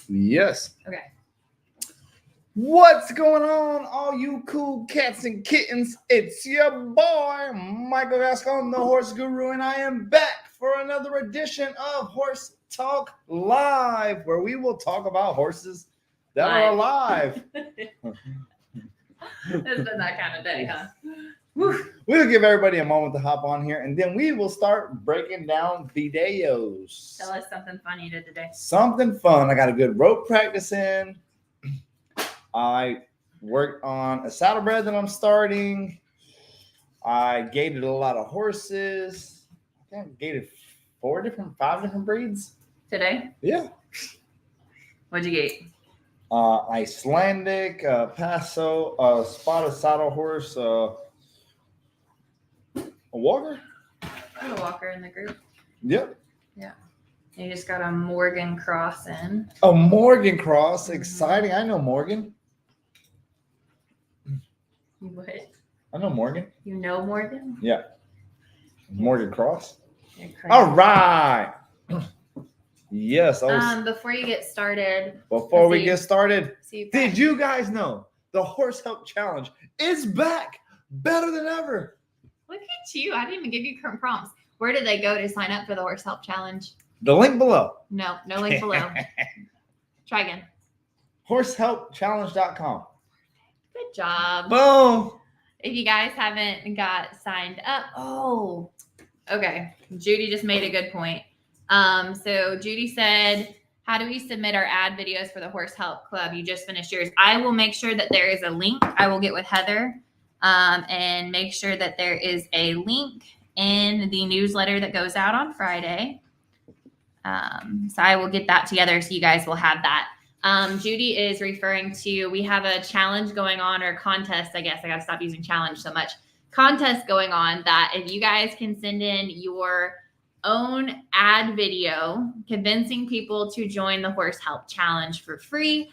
Yes. Okay. What's going on, all you cool cats and kittens? It's your boy, Michael Gascon, the Horse Guru, and I am back for another edition of Horse Talk Live, where we will talk about horses that are alive. It's been that kind of day, huh? We'll give everybody a moment to hop on here, and then we will start breaking down videos. Tell us something fun you did today. Something fun. I got a good rope practice in. I worked on a saddlebred that I'm starting. I gated a lot of horses. I think I gated 5 different breeds. Today? Yeah. What'd you gate? Icelandic, Paso, spotted saddle horse, a walker. I'm a walker in the group. Yep. Yeah. You just got a Morgan cross in. A Morgan cross. Exciting. I know Morgan. What? I know Morgan. You know Morgan? Yeah. Morgan cross. All right. Yes. Before you get started. Before we get started, did you guys know the Horse Help Challenge is back, better than ever? Look at you. I didn't even give you prompts. Where did they go to sign up for the Horse Help Challenge? The link below. No link below. Try again. Horsehelpchallenge.com. Good job. Boom. If you guys haven't got signed up, okay. Judy just made a good point. So Judy said, how do we submit our ad videos for the Horse Help Club? You just finished yours. I will make sure that there is a link. I will get with Heather and make sure that there is a link in the newsletter that goes out on Friday. So I will get that together so you guys will have that. Judy is referring to, we have a challenge going on, or contest, I guess. I got to stop using challenge so much. Contest going on that if you guys can send in your own ad video convincing people to join the Horse Help Challenge for free.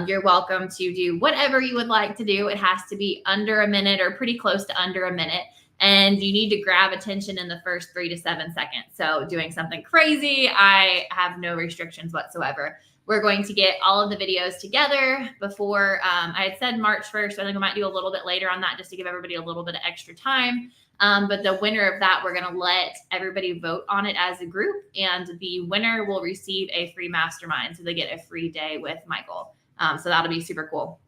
You're welcome to do whatever you would like to do. It has to be under a minute or pretty close to under a minute. And you need to grab attention in the first 3 to 7 seconds. So doing something crazy, I have no restrictions whatsoever. We're going to get all of the videos together before, I had said March 1st. I think I might do a little bit later on that just to give everybody a little bit of extra time. But the winner of that, we're going to let everybody vote on it as a group. And the winner will receive a free mastermind. So they get a free day with Michael. So that'll be super cool.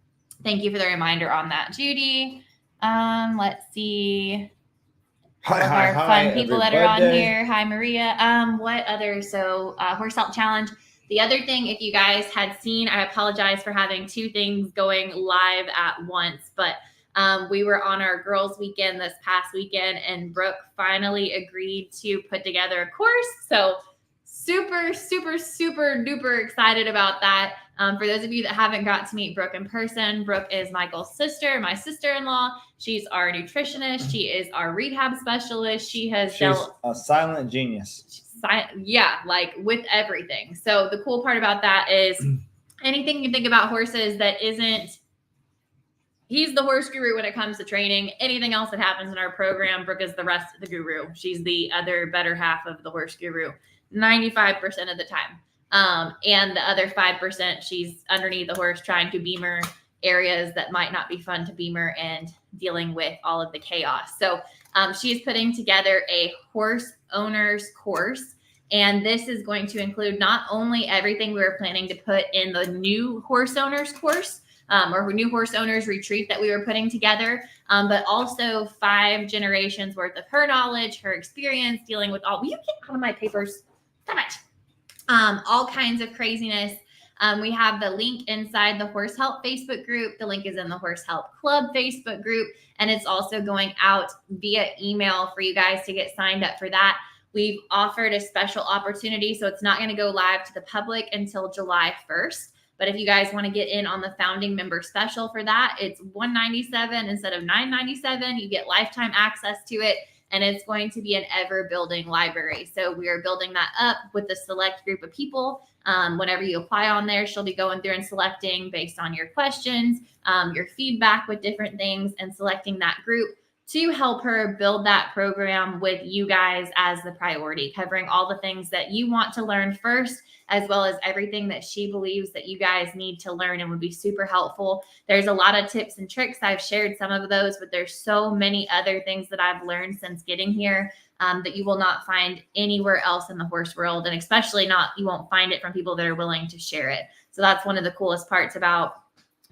Thank you for the reminder on that, Judy. Let's see. Hi, fun people everybody. that are on here. Hi, Maria. What other? So Horse Help Challenge. The other thing, if you guys had seen, I apologize for having 2 things going live at once, but we were on our girls' weekend this past weekend, and Brooke finally agreed to put together a course. So super duper excited about that. For those of you that haven't got to meet Brooke in person, Brooke is Michael's sister, my sister-in-law. She's our nutritionist. She is our rehab specialist. She's a silent genius. Yeah, like with everything. So the cool part about that is anything you think about horses that isn't, he's the horse guru when it comes to training. Anything else that happens in our program, Brooke is the rest of the guru. She's the other better half of the horse guru 95% of the time. And the other 5%, she's underneath the horse trying to beamer areas that might not be fun to beamer and dealing with all of the chaos. So she's putting together a horse owners course. And this is going to include not only everything we were planning to put in the new horse owners course or new horse owners retreat that we were putting together, but also 5 generations worth of her knowledge, her experience dealing with all, will you get out of my papers? Damn it. All kinds of craziness. We have the link inside the Horse Help Facebook group. The link is in the Horse Help Club Facebook group. And it's also going out via email for you guys to get signed up for that. We've offered a special opportunity, so it's not going to go live to the public until July 1st. But if you guys want to get in on the founding member special for that, it's $197 instead of $997. You get lifetime access to it, and it's going to be an ever-building library. So we are building that up with a select group of people. Whenever you apply on there, she'll be going through and selecting based on your questions, your feedback with different things, and selecting that group. to help her build that program with you guys as the priority, covering all the things that you want to learn first, as well as everything that she believes that you guys need to learn and would be super helpful. There's a lot of tips and tricks. I've shared some of those, but there's so many other things that I've learned since getting here that you will not find anywhere else in the horse world. And especially you won't find it from people that are willing to share it. So that's one of the coolest parts about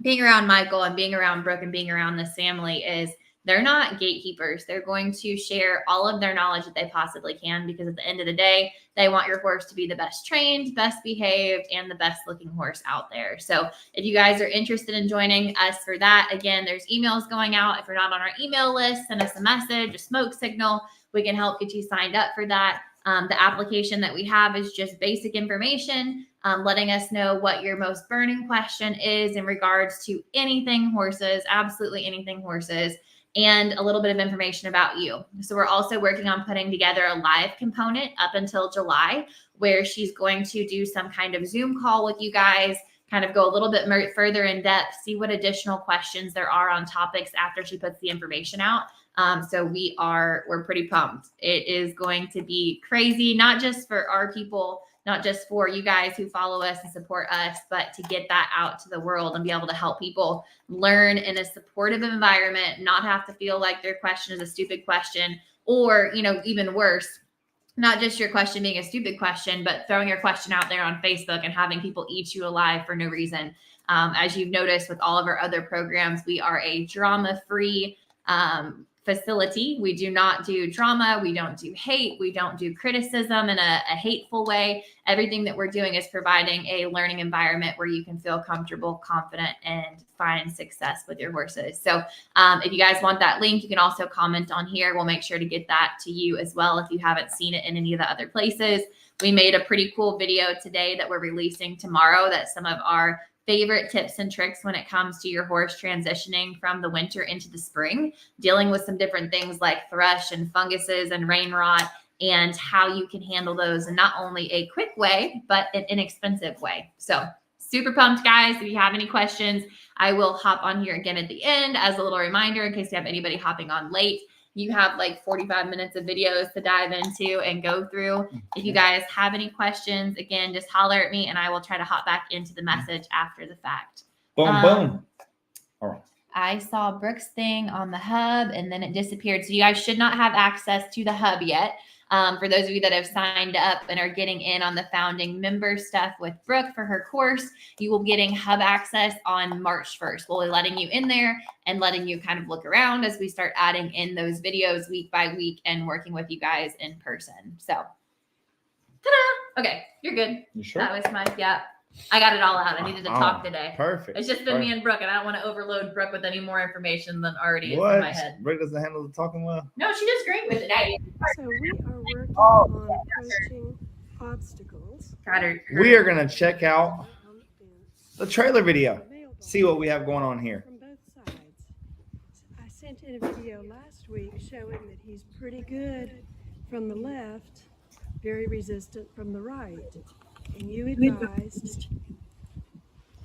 being around Michael and being around Brooke and being around this family is they're not gatekeepers. They're going to share all of their knowledge that they possibly can, because at the end of the day, they want your horse to be the best trained, best behaved, and the best looking horse out there. So if you guys are interested in joining us for that, again, there's emails going out. If you're not on our email list, send us a message, a smoke signal. We can help get you signed up for that. The application that we have is just basic information, letting us know what your most burning question is in regards to anything horses, absolutely anything horses, and a little bit of information about you. So we're also working on putting together a live component up until July, where she's going to do some kind of Zoom call with you guys, kind of go a little bit further in depth, see what additional questions there are on topics after she puts the information out. So we're pretty pumped. It is going to be crazy, not just for our people, not just for you guys who follow us and support us, but to get that out to the world and be able to help people learn in a supportive environment, not have to feel like their question is a stupid question, or, even worse, not just your question being a stupid question, but throwing your question out there on Facebook and having people eat you alive for no reason. As you've noticed with all of our other programs, we are a drama-free facility. We do not do drama. We don't do hate. We don't do criticism in a hateful way. Everything that we're doing is providing a learning environment where you can feel comfortable, confident, and find success with your horses. So if you guys want that link, you can also comment on here. We'll make sure to get that to you as well if you haven't seen it in any of the other places. We made a pretty cool video today that we're releasing tomorrow, that's some of our favorite tips and tricks when it comes to your horse transitioning from the winter into the spring, dealing with some different things like thrush and funguses and rain rot, and how you can handle those in not only a quick way, but an inexpensive way. So super pumped, guys. If you have any questions, I will hop on here again at the end as a little reminder in case you have anybody hopping on late. You have like 45 minutes of videos to dive into and go through. If you guys have any questions, again, just holler at me and I will try to hop back into the message after the fact. Boom, boom. All right. I saw Brooke's thing on the hub and then it disappeared. So you guys should not have access to the hub yet. For those of you that have signed up and are getting in on the founding member stuff with Brooke for her course, you will be getting hub access on March 1st. We'll be letting you in there and letting you kind of look around as we start adding in those videos week by week and working with you guys in person. So, ta-da! Okay, you're good. You sure? That was I got it all out. I needed to talk today. Perfect. It's just been me and Brooke, and I don't want to overload Brooke with any more information than already is What? in my head. Brooke doesn't handle the talking well? No, she does great with it. So we are working on approaching obstacles. We are going to check out the trailer video. See what we have going on here. From both sides. I sent in a video last week showing that he's pretty good from the left, very resistant from the right. And you advised,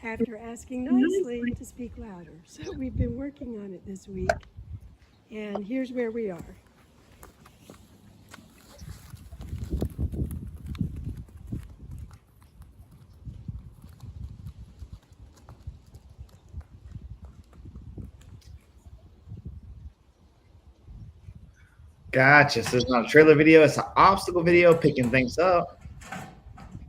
after asking nicely, to speak louder. So we've been working on it this week, and here's where we are. Gotcha. So it's not a trailer video. It's an obstacle video, picking things up.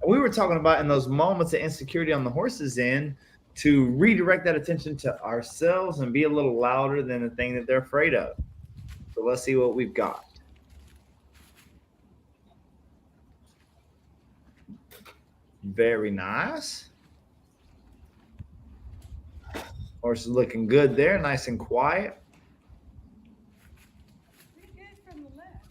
We were talking about in those moments of insecurity on the horse's end to redirect that attention to ourselves and be a little louder than the thing that they're afraid of. So let's see what we've got. Very nice. Horse is looking good there, nice and quiet. Pretty good from the left.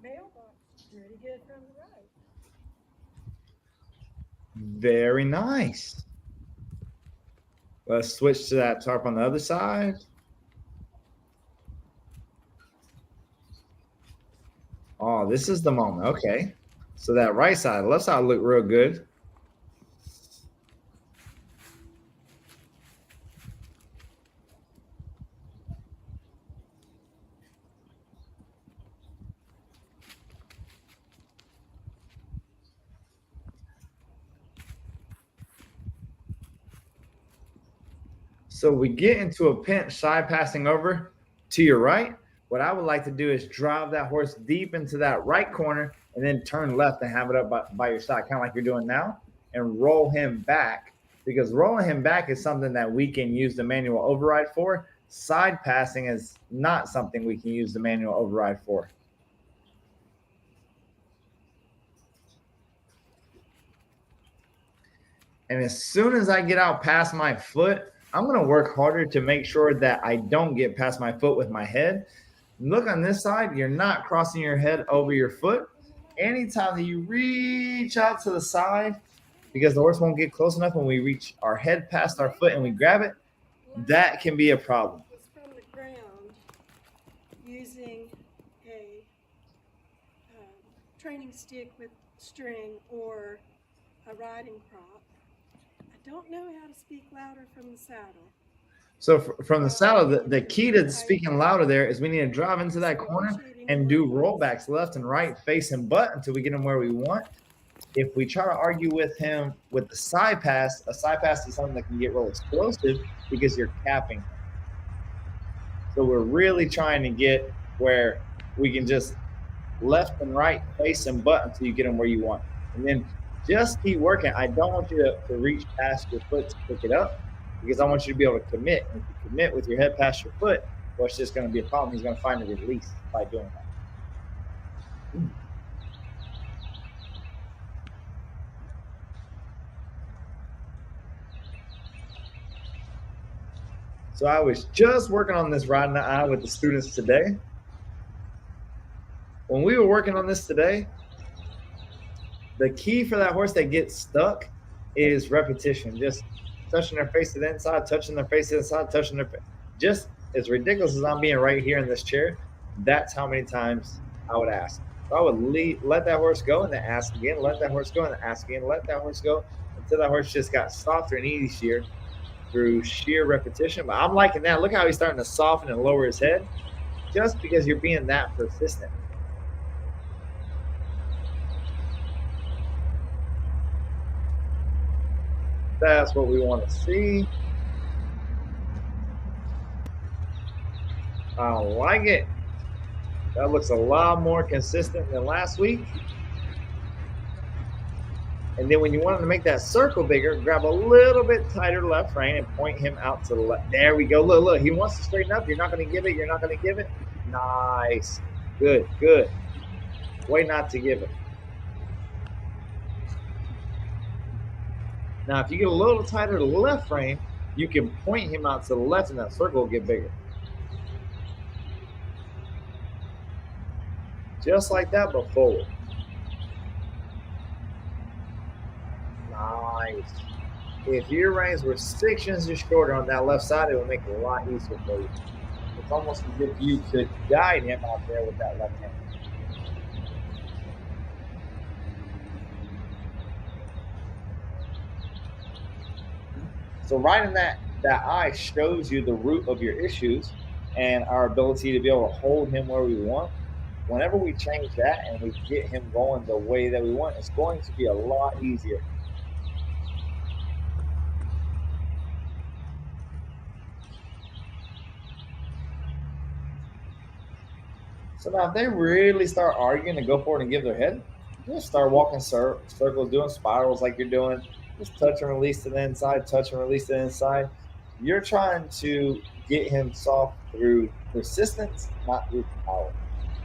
Mailbox, pretty good from the right. Very nice. Let's switch to that tarp on the other side. Oh, this is the moment. Okay. So that right side, left side look real good. So we get into a pinch, side passing over to your right. What I would like to do is drive that horse deep into that right corner and then turn left and have it up by your side, kind of like you're doing now, and roll him back. Because rolling him back is something that we can use the manual override for. Side passing is not something we can use the manual override for. And as soon as I get out past my foot, I'm going to work harder to make sure that I don't get past my foot with my head. Look on this side, you're not crossing your head over your foot. Anytime that you reach out to the side, because the horse won't get close enough when we reach our head past our foot and we grab it, that can be a problem. Was from the ground using a training stick with string or a riding crop. I don't know how to speak louder from the saddle. So from the saddle, the key to speaking louder there is we need to drive into that corner and do rollbacks left and right, face and butt until we get him where we want. If we try to argue with him with the side pass, a side pass is something that can get real explosive because you're capping. So we're really trying to get where we can just left and right, face and butt until you get him where you want. And then just keep working. I don't want you to reach past your foot to pick it up because I want you to be able to commit. And if you commit with your head past your foot, well, it's just going to be a problem. He's going to find a release by doing that. So I was just working on this riding the eye with the students today. When we were working on this today, the key for that horse that gets stuck is repetition. Just touching their face to the inside, touching their face to the inside, touching their face. Just as ridiculous as I'm being right here in this chair, that's how many times I would ask. So I would let that horse go and then ask again, let that horse go and then ask again, let that horse go until that horse just got softer and easier through sheer repetition. But I'm liking that. Look how he's starting to soften and lower his head just because you're being that persistent. That's what we want to see. I like it. That looks a lot more consistent than last week. And then when you want him to make that circle bigger, grab a little bit tighter left rein and point him out to the left. There we go. Look, look. He wants to straighten up. You're not going to give it. You're not going to give it. Nice. Good, good. Way not to give it. Now, if you get a little tighter to the left rein, you can point him out to the left and that circle will get bigger. Just like that, but forward. Nice. If your reins were 6 inches shorter on that left side, it would make it a lot easier for you. It's almost as if you could guide him out there with that left hand. So riding that eye shows you the root of your issues and our ability to be able to hold him where we want. Whenever we change that and we get him going the way that we want, it's going to be a lot easier. So now if they really start arguing and go forward and give their head, just start walking circles, doing spirals like you're doing. Just touch and release to the inside, touch and release to the inside. You're trying to get him soft through persistence, not through power.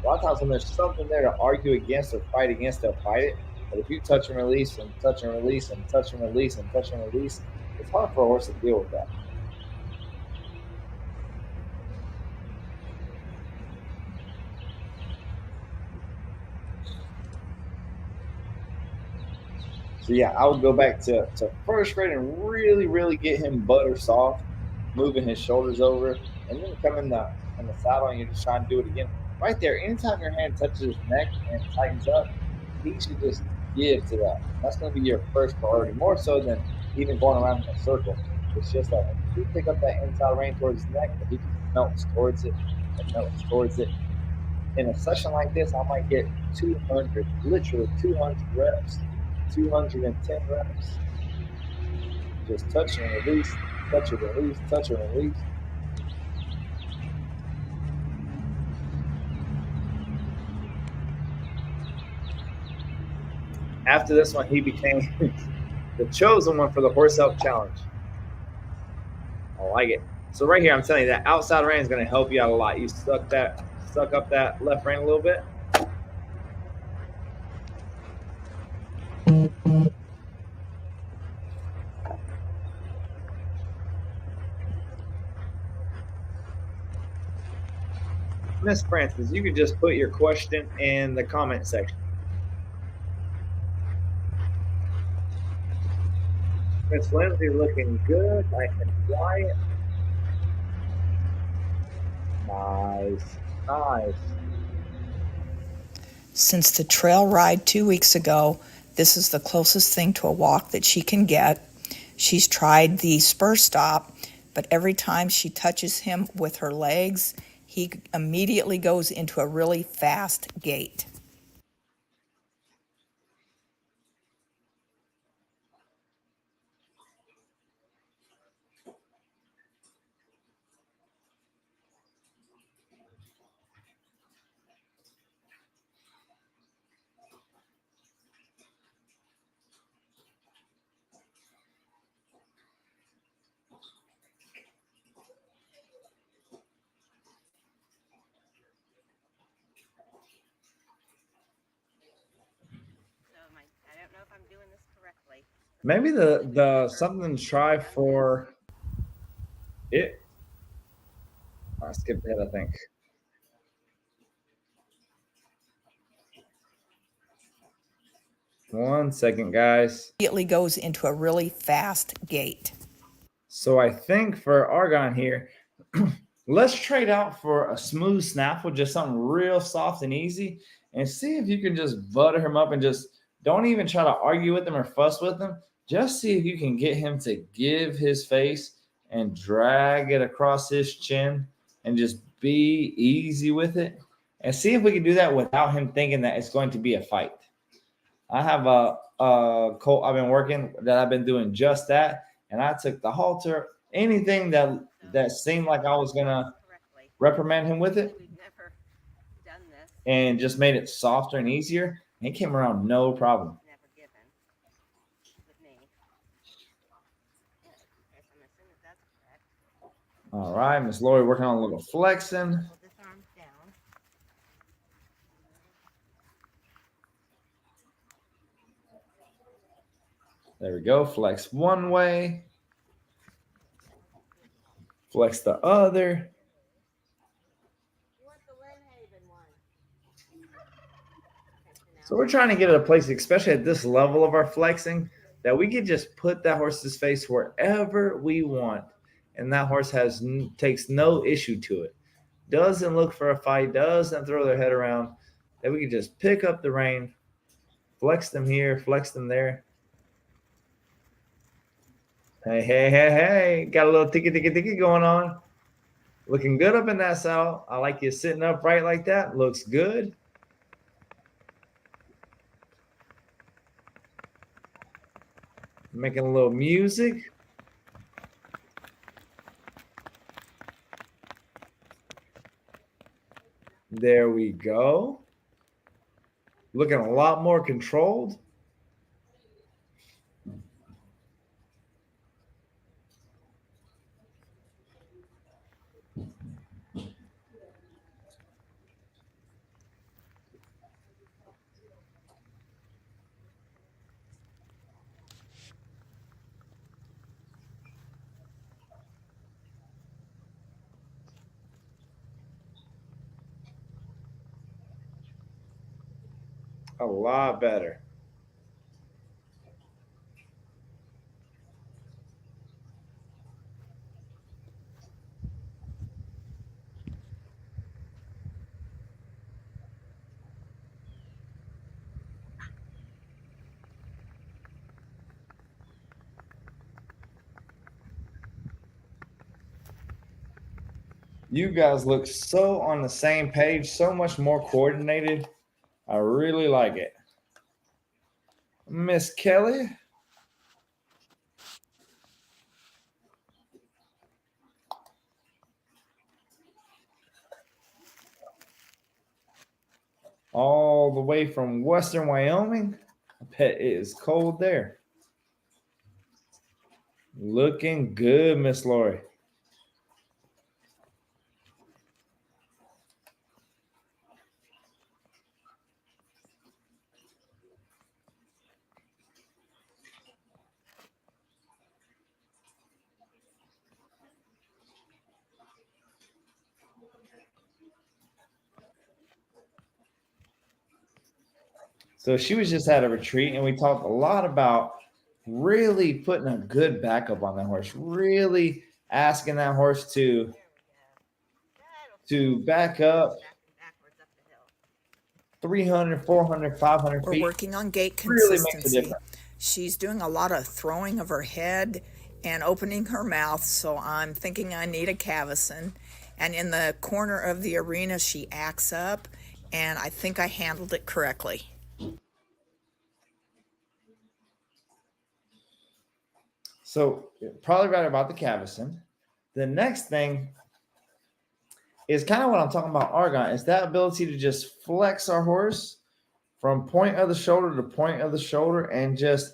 A lot of times when there's something there to argue against or fight against, they'll fight it. But if you touch and release and touch and release and touch and release and touch and release, it's hard for a horse to deal with that. So yeah, I would go back to first grade and really get him butter soft, moving his shoulders over, and then come in the saddle and you're just trying to do it again. right there, anytime your hand touches his neck and tightens up, he should just give to that. That's going to be your first priority, more so than even going around in a circle. It's just that when you pick up that inside rein towards his neck, that he just melts towards it and melts towards it. In a session like this, I might get 200, literally 200 reps, 210 reps. Just touch and release, touch and release, touch and release. After this one, he became the chosen one for the Horse Health Challenge. I like it. So right here, I'm telling you that outside rein is going to help you out a lot. You suck up that left rein a little bit. Miss Francis, you could just put your question in the comment section. Miss Lindsay looking good, nice and quiet. Nice. Since the trail ride 2 weeks ago, this is the closest thing to a walk that she can get. She's tried the spur stop, but every time she touches him with her legs, he immediately goes into a really fast gait. I don't know if I'm doing this correctly. Maybe the something to try for it. I skipped ahead, I think. One second, guys. Immediately goes into a really fast gait. So I think for Argon here, let's trade out for a smooth snaffle, just something real soft and easy, and see if you can just butter him up and just don't even try to argue with him or fuss with him. Just see if you can get him to give his face and drag it across his chin and just be easy with it. And see if we can do that without him thinking that it's going to be a fight. I have a colt I've been working that I've been doing just that. And I took the halter, anything that seemed like I was gonna reprimand him with it, and just made it softer and easier. And it came around no problem. Never given with me. Yeah, I'm assuming that's correct. All right, Miss Lori working on a little flexing. Pull this arm down. There we go. Flex one way. Flex the other. You want the Lynn Haven one? So we're trying to get at a place, especially at this level of our flexing, that we can just put that horse's face wherever we want. And that horse takes no issue to it. Doesn't look for a fight, doesn't throw their head around. That we can just pick up the rein, flex them here, flex them there. Hey. Got a little ticky going on. Looking good up in that saddle. I like you sitting upright like that. Looks good. Making a little music. There we go. Looking a lot more controlled. A lot better. You guys look so on the same page, so much more coordinated. I really like it. Miss Kelly. All the way from Western Wyoming. I bet it is cold there. Looking good, Miss Lori. So she was just at a retreat, and we talked a lot about really putting a good backup on that horse, really asking that horse There we go. That'll to slow back down up backing backwards up the hill. 300, 400, 500 We're feet. working on gait Really makes a consistency. difference. She's doing a lot of throwing of her head and opening her mouth, so I'm thinking I need a cavison. And in the corner of the arena, she acts up, and I think I handled it correctly. So probably right about the cavison. The next thing is kind of what I'm talking about, Argon, is that ability to just flex our horse from point of the shoulder to point of the shoulder, and just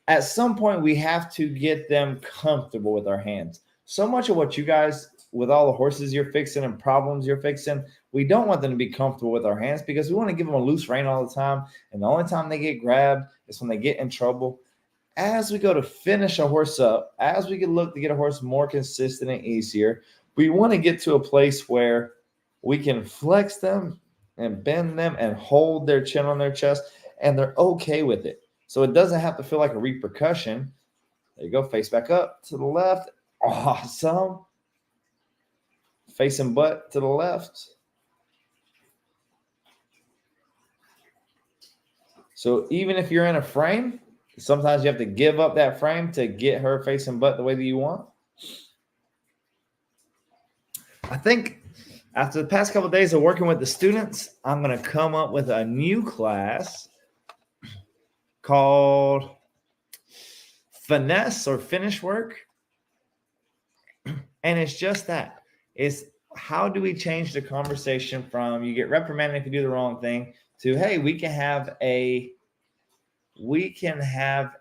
at some point we have to get them comfortable with our hands. So much of what you guys, with all the horses you're fixing and problems you're fixing, we don't want them to be comfortable with our hands because we want to give them a loose rein all the time. And the only time they get grabbed is when they get in trouble. As we go to finish a horse up, as we can look to get a horse more consistent and easier, we want to get to a place where we can flex them and bend them and hold their chin on their chest, and they're okay with it. So it doesn't have to feel like a repercussion. There you go, face back up to the left. Awesome. Facing butt to the left. So even if you're in a frame, sometimes you have to give up that frame to get her facing butt the way that you want. I think after the past couple of days of working with the students, I'm going to come up with a new class called Finesse or Finish Work. And it's just that. It's how do we change the conversation from you get reprimanded if you do the wrong thing to, hey, we can have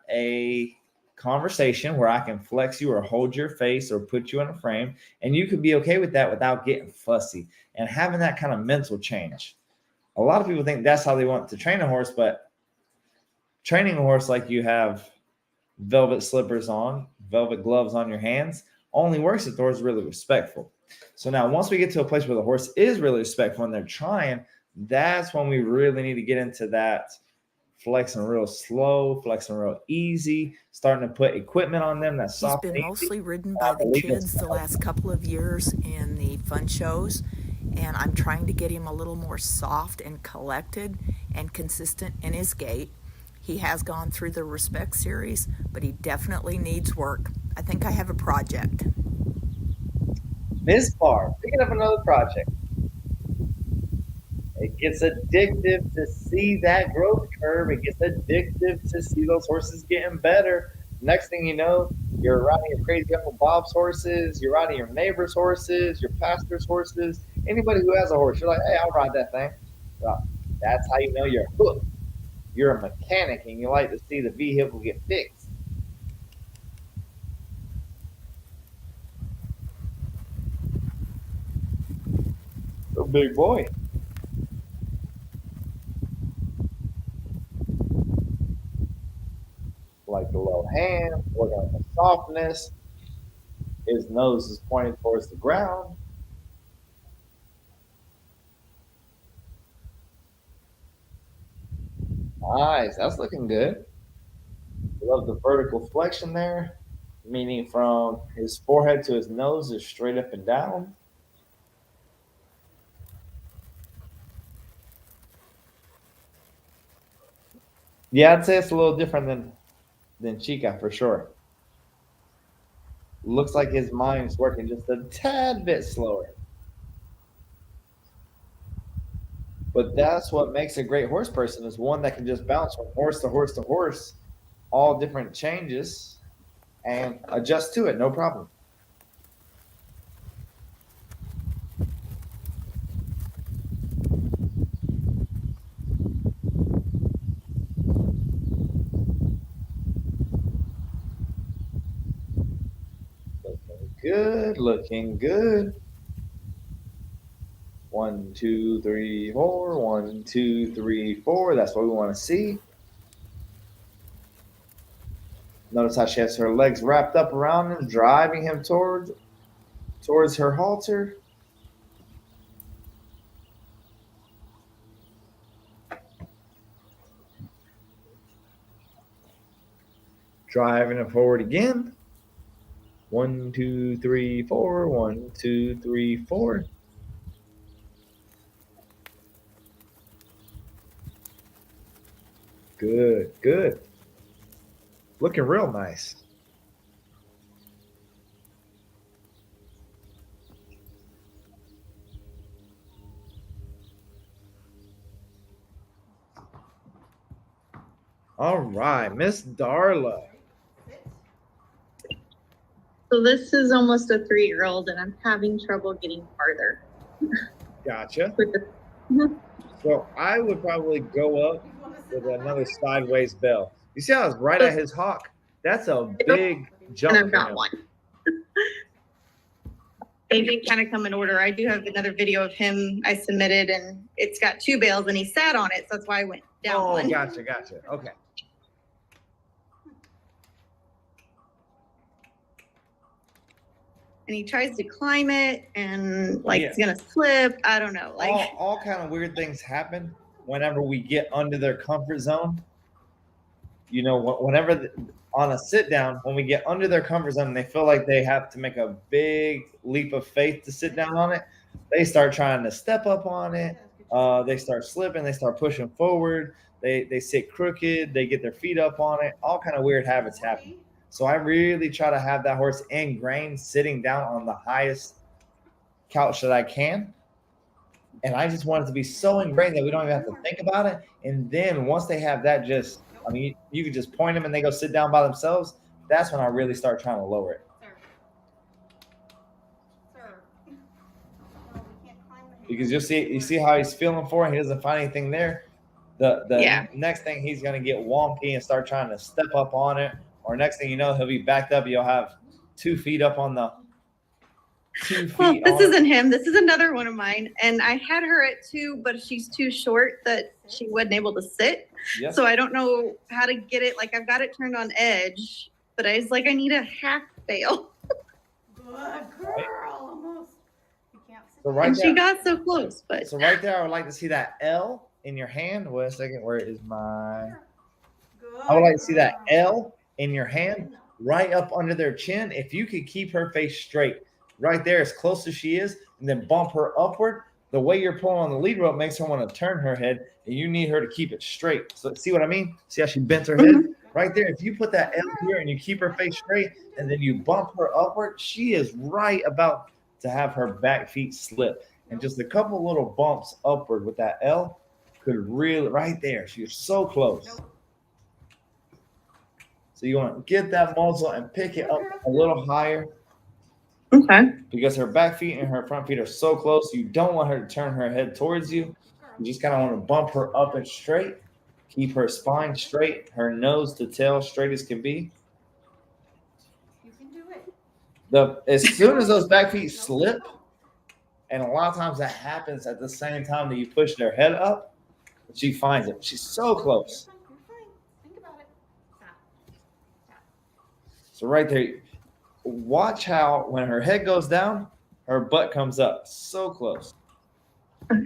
a conversation where I can flex you or hold your face or put you in a frame, and you can be okay with that without getting fussy and having that kind of mental change. A lot of people think that's how they want to train a horse, but training a horse like you have velvet slippers on, velvet gloves on your hands, only works if the horse is really respectful. So now once we get to a place where the horse is really respectful and they're trying, that's when we really need to get into that flexing real slow, flexing real easy, starting to put equipment on them that's He's soft. been mostly ridden by the kids the last couple of years in the fun shows, and I'm trying to get him a little more soft and collected and consistent in his gait. He has gone through the Respect series, but he definitely needs work. I think I have a project. Miss Barr, picking up another project. It gets addictive to see that growth curve. It gets addictive to see those horses getting better. Next thing you know, you're riding your crazy Uncle Bob's horses. You're riding your neighbor's horses, your pastor's horses. Anybody who has a horse, you're like, hey, I'll ride that thing. Well, that's how you know you're hooked. You're a mechanic and you like to see the vehicle get fixed. A big boy. Like the low hand, working on the softness. His nose is pointing towards the ground. Nice, that's looking good. Love the vertical flexion there, meaning from his forehead to his nose is straight up and down. Yeah, I'd say it's a little different than Chica for sure. Looks like his mind's working just a tad bit slower. But that's what makes a great horse person, is one that can just bounce from horse to horse to horse, all different changes, and adjust to it, no problem. Looking good, looking good. 1, 2, 3, 4. 1, 2, 3, 4. That's what we want to see. Notice how she has her legs wrapped up around him, driving him towards her halter. Driving him forward again. 1, 2, 3, 4. 1, 2, 3, 4. Good, good. Looking real nice. All right, Miss Darla. So this is almost a 3-year-old, and I'm having trouble getting farther. Gotcha. With the, So I would probably go up with another sideways bell. You see how it's right at his hock? That's a big jump. and I've for got him. one. They did kind of come in order. I do have another video of him I submitted, and it's got 2 bales, and he sat on it, so that's why I went down Oh, one. gotcha. Okay. And he tries to climb it, and like Yeah. it's gonna slip. I don't know. Like All kind of weird things happen whenever we get under their comfort zone. You know, whenever on a sit down, when we get under their comfort zone, they feel like they have to make a big leap of faith to sit down on it. They start trying to step up on it. They start slipping. They start pushing forward. They sit crooked. They get their feet up on it. All kind of weird habits happen. So I really try to have that horse ingrained sitting down on the highest couch that I can. And I just want it to be so ingrained that we don't even have to think about it. And then once they have that, you could just point them and they go sit down by themselves. That's when I really start trying to lower it. Because you see how he's feeling for it. He doesn't find anything there. The next thing, he's going to get wonky and start trying to step up on it. Or next thing you know, he'll be backed up. You'll have 2 feet up on the 2 feet. Well, this isn't him. This is another one of mine. And I had her at 2, but she's too short that she wasn't able to sit. Yes. So I don't know how to get it. Like I've got it turned on edge, but I was like, I need a half bale. Good girl, almost. You can't sit. So right And there, she got so close, but so right there, I would like to see that L in your hand. Wait a second. Where is my? Good I would like to see that girl. L in your hand, right up under their chin. If you could keep her face straight, right there, as close as she is, and then bump her upward. The way you're pulling on the lead rope makes her want to turn her head, and you need her to keep it straight. So see what I mean? See how she bent her head? Right there. If you put that L here and you keep her face straight, and then you bump her upward, she is right about to have her back feet slip. And just a couple little bumps upward with that L could really, right there. She's so close. So you want to get that muzzle and pick it up a little higher, okay. because her back feet and her front feet are so close. You don't want her to turn her head towards you. You just kind of want to bump her up and straight. Keep her spine straight, her nose to tail straight as can be. You can do it. As soon as those back feet slip, and a lot of times that happens at the same time that you push their head up, she finds it. She's so close. You're fine. Think about it. So right there, watch how when her head goes down, her butt comes up. So close.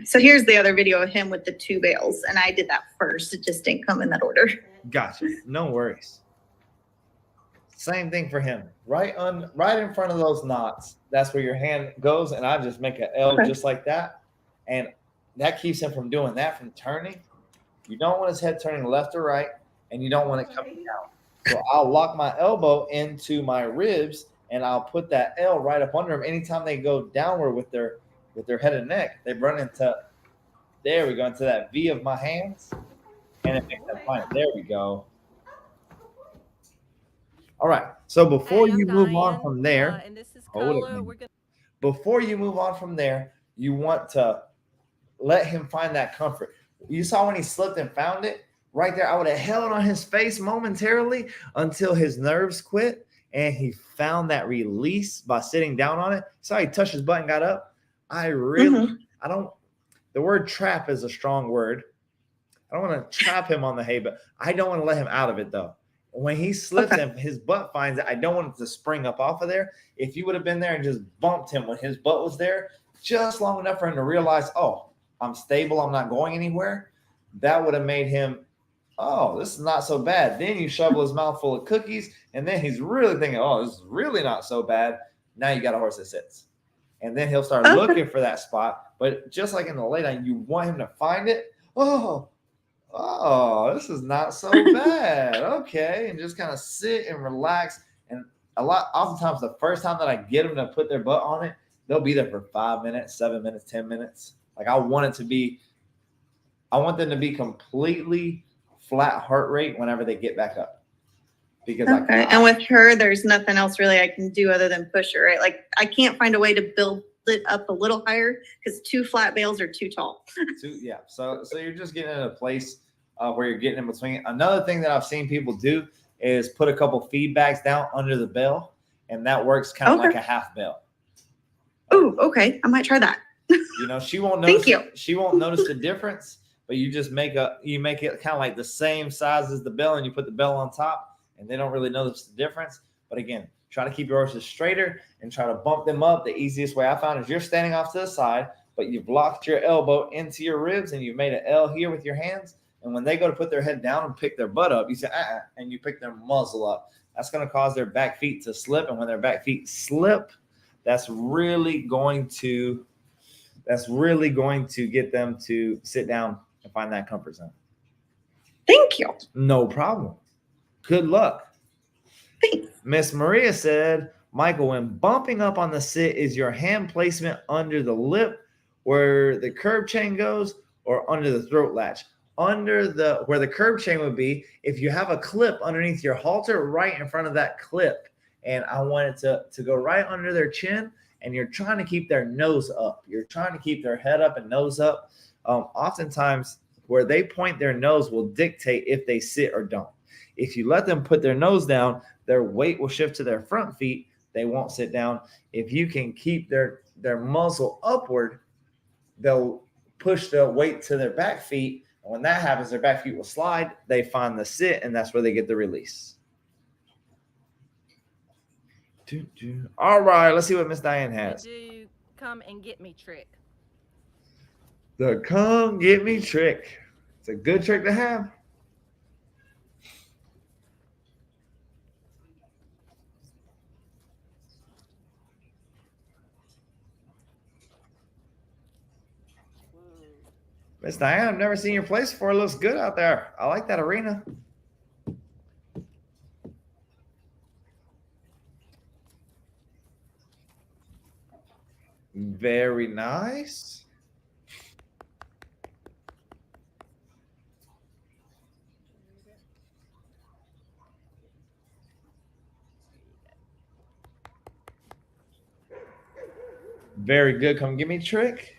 So here's the other video of him with the 2 bales, and I did that first. It just didn't come in that order. Gotcha. No worries. Same thing for him. Right in front of those knots. That's where your hand goes, and I just make an L just like that. And that keeps him from doing that, from turning. You don't want his head turning left or right, and you don't want it coming down. So I'll lock my elbow into my ribs and I'll put that L right up under them. Anytime they go downward with their head and neck, they run into, there we go, into that V of my hands, and it makes them find it. There we go. All right. So before you move on from there, and this is hold it, Carla. man. We're gonna Before you move on from there, you want to let him find that comfort. You saw when he slipped and found it right there. I would have held on his face momentarily until his nerves quit and he found that release by sitting down on it. So he touched his butt and got up. I really, the word trap is a strong word. I don't want to trap him on the hay, but I don't want to let him out of it though. When he slips and his butt finds it, I don't want it to spring up off of there. If you would have been there and just bumped him when his butt was there, just long enough for him to realize, oh, I'm stable, I'm not going anywhere, that would have made him, oh, this is not so bad. Then you shovel his mouth full of cookies, and then he's really thinking, oh, this is really not so bad. Now you got a horse that sits. And then he'll start looking for that spot. But just like in the lay down, you want him to find it. Oh, this is not so bad. Okay. And just kind of sit and relax. And oftentimes the first time that I get them to put their butt on it, they'll be there for 5 minutes, 7 minutes, 10 minutes. Like I want them to be completely flat heart rate whenever they get back up. Because and with her, there's nothing else really I can do other than push her, right? Like I can't find a way to build it up a little higher because 2 flat bales are too tall. Yeah. So you're just getting in a place where you're getting in between. Another thing that I've seen people do is put a couple feedbacks down under the bell, and that works kind of like a half bell. Oh, okay. I might try that. You know, she won't notice. Thank you. She won't notice the difference, but you just make it kind of like the same size as the bell, and you put the bell on top, and they don't really notice the difference. But again, try to keep your horses straighter and try to bump them up. The easiest way I found is you're standing off to the side, but you've locked your elbow into your ribs, and you've made an L here with your hands. And when they go to put their head down and pick their butt up, you say, and you pick their muzzle up. That's going to cause their back feet to slip. And when their back feet slip, that's really going to get them to sit down and find that comfort zone. Thank you. No problem. Good luck. Thanks. Miss Maria said, Michael, when bumping up on the sit, is your hand placement under the lip where the curb chain goes or under the throat latch? Under where the curb chain would be, if you have a clip underneath your halter, right in front of that clip. And I want it to go right under their chin, and you're trying to keep their nose up. You're trying to keep their head up and nose up. Oftentimes, where they point their nose will dictate if they sit or don't. If you let them put their nose down, their weight will shift to their front feet. They won't sit down. If you can keep their muzzle upward, they'll push the weight to their back feet. And when that happens, their back feet will slide. They find the sit, and that's where they get the release. All right, let's see what Miss Diane has. do come and get me trick. The come get me trick. It's a good trick to have. Miss Diane, I've never seen your place before. It looks good out there. I like that arena. Very nice. Very good. Come give me trick.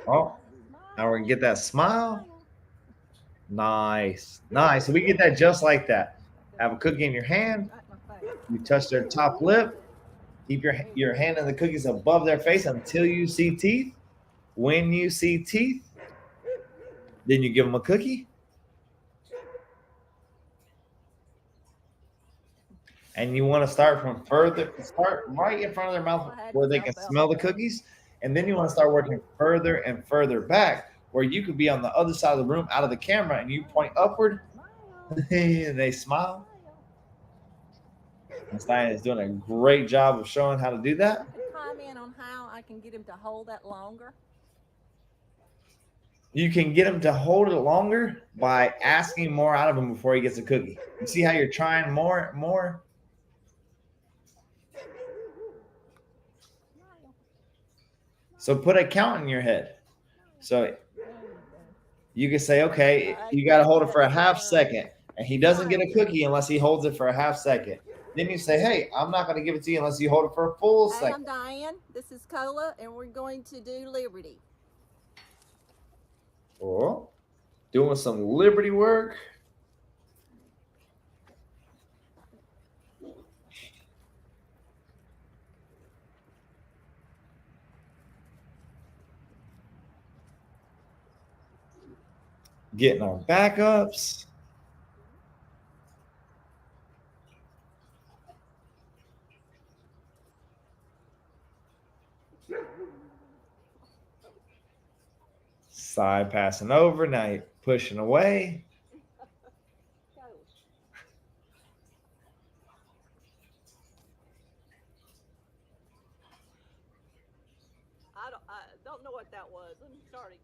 Oh, now we're going to get that smile. Nice. Nice. So we get that just like that. Have a cookie in your hand. You touch their top lip. Keep your hand and the cookies above their face until you see teeth. When you see teeth, then you give them a cookie. And you want to start right in front of their mouth where they can smell the cookies. And then you want to start working further and further back where you could be on the other side of the room out of the camera and you point upward and they smile. And Stein is doing a great job of showing how to do that. Comment on how I can get him to hold that longer. You can get him to hold it longer by asking more out of him before he gets a cookie. You see how you're trying more? So put a count in your head. So you can say, okay, you got to hold it for a half second. And he doesn't get a cookie unless he holds it for a half second. Then you say, hey, I'm not going to give it to you unless you hold it for a full Hey, second. I'm Diane. This is Cola, and we're going to do Liberty. Oh, doing some Liberty work. Getting our backups. Side passing over, now you're pushing away. Go. I don't know what that was. Let me start again.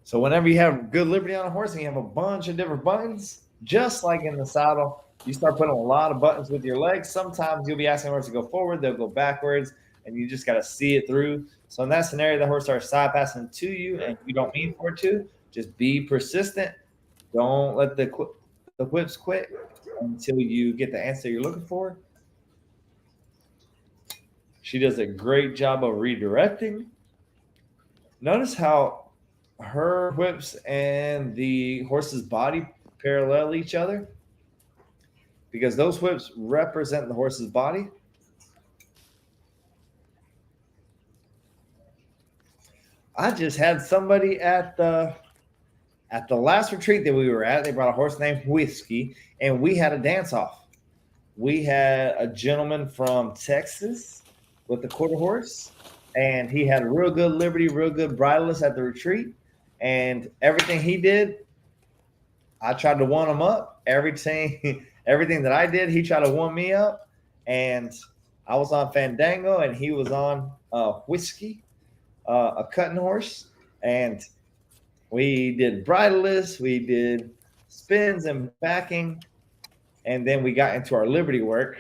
So whenever you have good Liberty on a horse and you have a bunch of different buttons, just like in the saddle, you start putting a lot of buttons with your legs. Sometimes you'll be asking the horse to go forward, they'll go backwards, and you just got to see it through. So in that scenario, the horse starts side passing to you and you don't mean for it to. Just be persistent. Don't let the whips quit until you get the answer you're looking for. She does a great job of redirecting. Notice how her whips and the horse's body parallel each other, because those whips represent the horse's body. I just had somebody at the last retreat that we were at. They brought a horse named Whiskey, and we had a dance off. We had a gentleman from Texas with a quarter horse, and he had a real good Liberty, real good bridleless at the retreat. And everything he did, I tried to one him up. Everything that I did, he tried to one me up. And I was on Fandango, and he was on Whiskey, a cutting horse. And we did bridleless, we did spins and backing, and then we got into our Liberty work.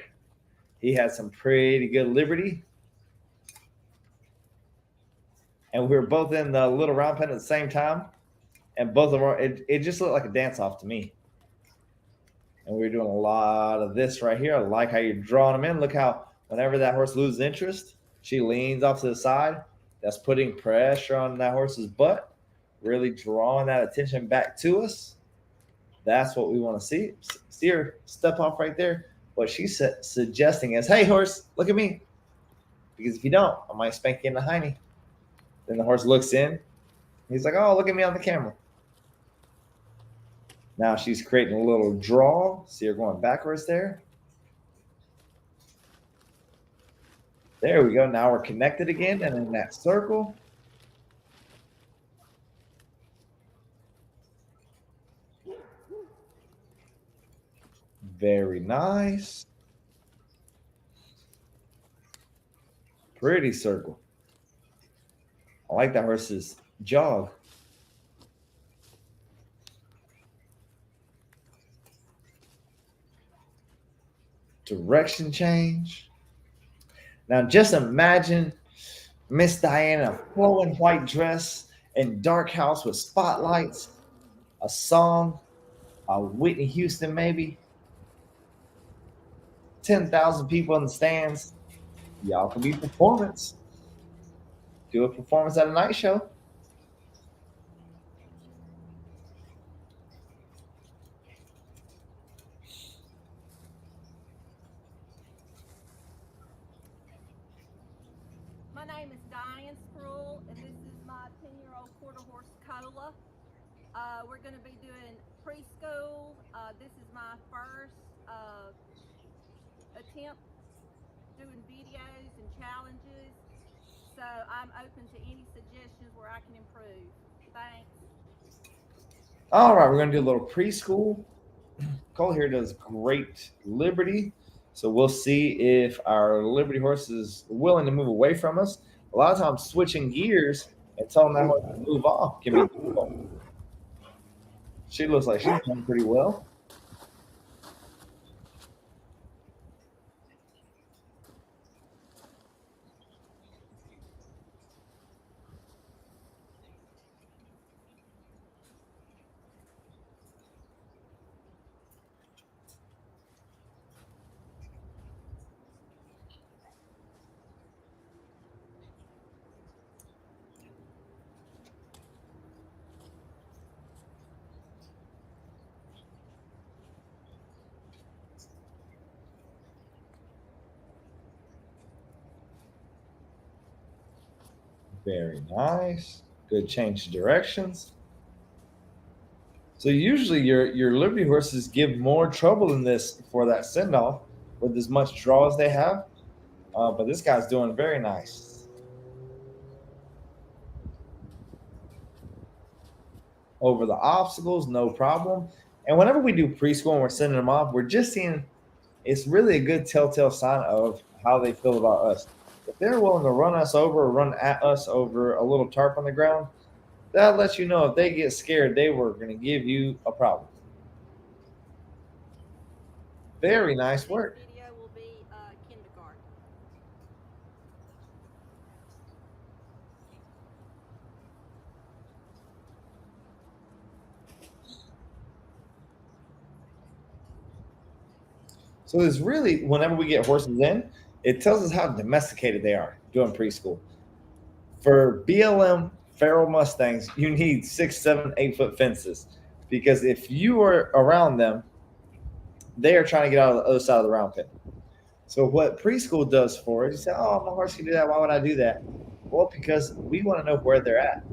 He had some pretty good Liberty. And we were both in the little round pen at the same time. And both of them, it just looked like a dance-off to me. And we were doing a lot of this right here. I like how you're drawing them in. Look how whenever that horse loses interest, she leans off to the side. That's putting pressure on that horse's butt, really drawing that attention back to us. That's what we want to see. See her step off right there. What she's suggesting is, hey, horse, look at me. Because if you don't, I might spank you in the hiney. Then the horse looks in. He's like, oh, look at me on the camera. Now she's creating a little draw. See her going backwards there. There we go. Now we're connected again and in that circle. Very nice. Pretty circle. I like that horse's jog. Direction change. Now just imagine Miss Diana, a flowing white dress and dark house with spotlights, a song, Whitney Houston maybe, 10,000 people in the stands. Y'all can be performance. Do a performance at a night show. My name is Diane Sproul, and this is my 10-year-old quarter horse Cola. We're going to be doing preschool. This is my first attempt doing videos and challenges, so I'm open to any suggestions where I can improve. Thanks. All right, we're going to do a little preschool. Cole here does great Liberty. So we'll see if our Liberty horse is willing to move away from us. A lot of times switching gears and telling that horse to move off can be difficult. She looks like she's doing pretty well. Very nice. Good change of directions. So usually your Liberty horses give more trouble than this for that send off with as much draw as they have. But this guy's doing very nice. Over the obstacles, no problem. And whenever we do preschool and we're sending them off, we're just seeing it's really a good telltale sign of how they feel about us. If they're willing to run us over or run at us over a little tarp on the ground, that lets you know if they get scared, they were going to give you a problem. Very nice work. Next video will be kindergarten. So it's really, whenever we get horses in, it tells us how domesticated they are doing preschool. For BLM feral Mustangs, you need 6, 7, 8-foot fences because if you are around them, they are trying to get out of the other side of the round pen. So what preschool does for it, you say, oh, my horse can do that. Why would I do that? Well, because we want to know where they're at.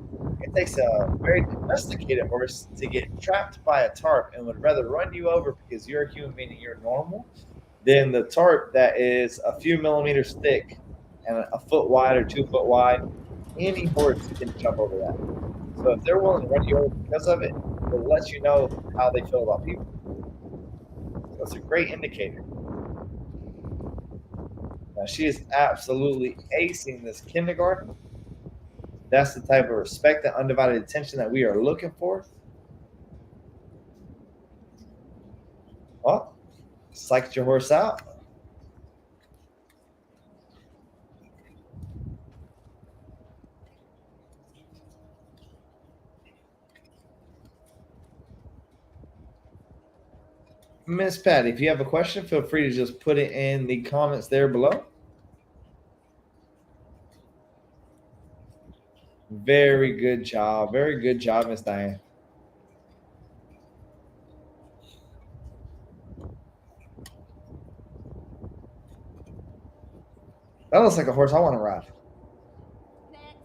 It takes a very domesticated horse to get trapped by a tarp and would rather run you over because you're a human being and you're normal than the tarp that is a few millimeters thick and a foot wide or 2 foot wide. Any horse can jump over that. So if they're willing to run you over because of it, it lets you know how they feel about people. So it's a great indicator. Now she is absolutely acing this kindergarten. That's the type of respect and undivided attention that we are looking for. Well, psyched your horse out. Miss Patty, if you have a question, feel free to just put it in the comments there below. Very good job. Very good job, Miss Diane. That looks like a horse I want to ride. Next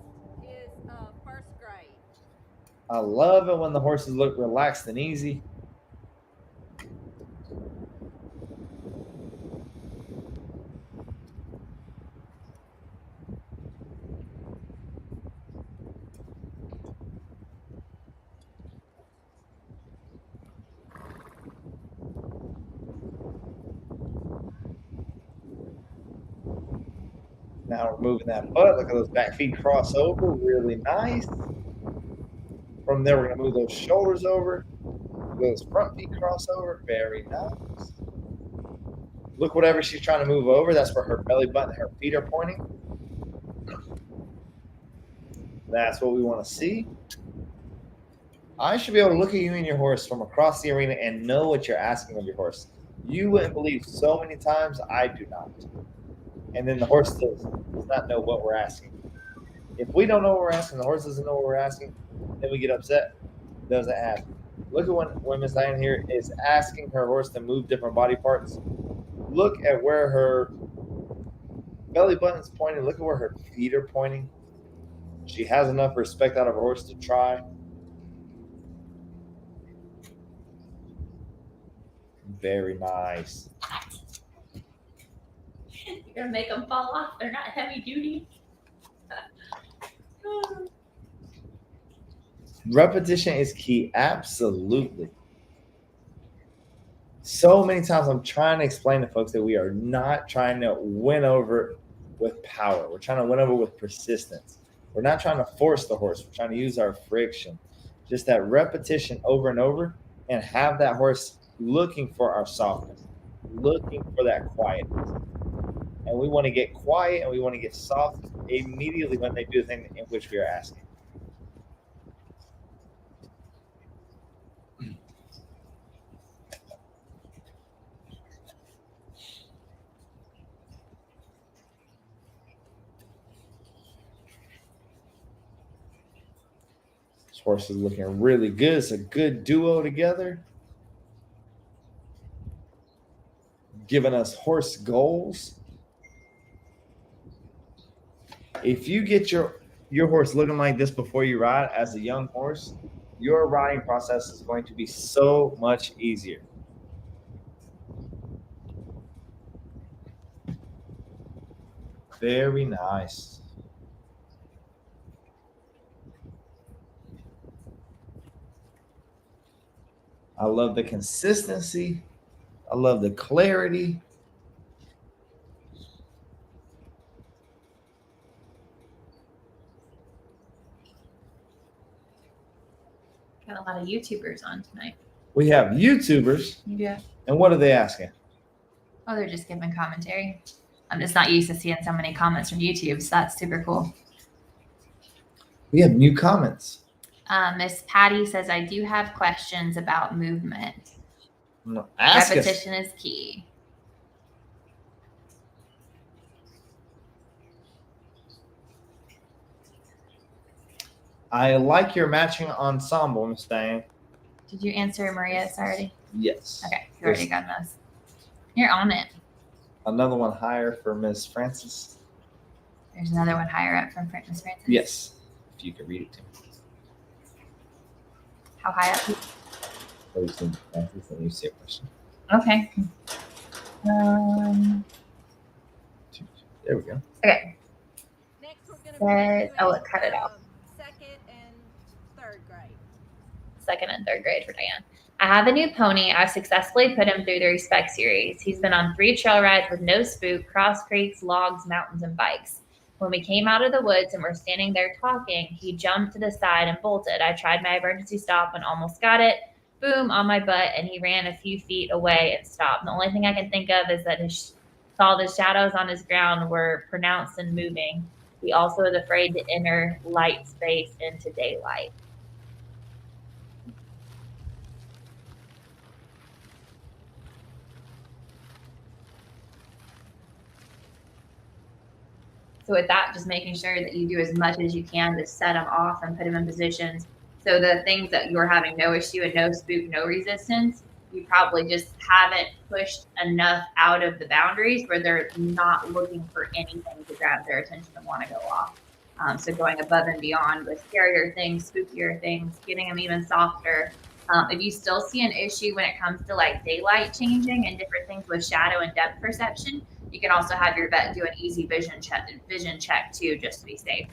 is first grade. I love it when the horses look relaxed and easy. Now we're moving that butt. Look at those back feet cross over. Really nice. From there, we're going to move those shoulders over. Those front feet cross over. Very nice. Look, whatever she's trying to move over, that's where her belly button and her feet are pointing. That's what we want to see. I should be able to look at you and your horse from across the arena and know what you're asking of your horse. You wouldn't believe so many times I do not. And then the horse does not know what we're asking. If we don't know what we're asking, the horse doesn't know what we're asking, then we get upset. Doesn't ask. Look at when Miss Diane here is asking her horse to move different body parts. Look at where her belly button is pointing. Look at where her feet are pointing. She has enough respect out of her horse to try. Very nice. You're gonna make them fall off. They're not heavy duty. Repetition is key. Absolutely. So many times I'm trying to explain to folks that we are not trying to win over with power. We're trying to win over with persistence. We're not trying to force the horse. We're trying to use our friction. Just that repetition over and over, and have that horse looking for our softness, looking for that quietness. And we want to get quiet and we want to get soft immediately when they do the thing in which we are asking. This horse is looking really good. It's a good duo together. Giving us horse goals. If you get your horse looking like this before you ride as a young horse, your riding process is going to be so much easier. Very nice. I love the consistency. I love the clarity. Got a lot of YouTubers on tonight. We have YouTubers. Yeah. And what are they asking? Oh, they're just giving commentary. I'm just not used to seeing so many comments from YouTube, so that's super cool. We have new comments. Miss Patty says, I do have questions about movement. Ask us. Repetition is key. I like your matching ensemble, Miss Diane. Did you answer Maria's already? Yes. Okay, you already got those. You're on it. Another one higher for Miss Francis. There's another one higher up from Miss Francis. Yes. If you could read it to me. How high up? First, Francis, and you see a question. Okay. There we go. Okay. Next, we're going to Says, oh, it cut it off. second and third grade. Second and third grade for Diane. I have a new pony. I've successfully put him through the Respect series. He's been on 3 trail rides with no spook, cross creeks, logs, mountains, and bikes. When we came out of the woods and were standing there talking, he jumped to the side and bolted. I tried my emergency stop and almost got it. Boom, on my butt, and he ran a few feet away and stopped. The only thing I can think of is that saw the shadows on his ground were pronounced and moving. He also is afraid to enter light space into daylight. So with that, just making sure that you do as much as you can to set them off and put them in positions. So the things that you're having no issue and no spook, no resistance, you probably just haven't pushed enough out of the boundaries where they're not looking for anything to grab their attention and want to go off. So going above and beyond with scarier things, spookier things, getting them even softer. If you still see an issue when it comes to like daylight changing and different things with shadow and depth perception, you can also have your vet do an easy vision check too, just to be safe.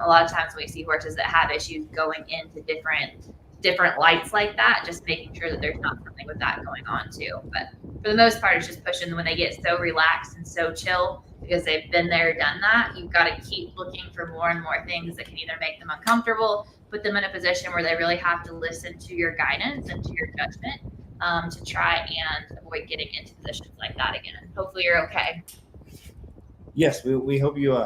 A lot of times we see horses that have issues going into different lights like that, just making sure that there's not something with that going on too. But for the most part, it's just pushing when they get so relaxed and so chill because they've been there, done that. You've got to keep looking for more and more things that can either make them uncomfortable, put them in a position where they really have to listen to your guidance and to your judgment to try and avoid getting into positions like that again. Hopefully you're okay. Yes, we hope you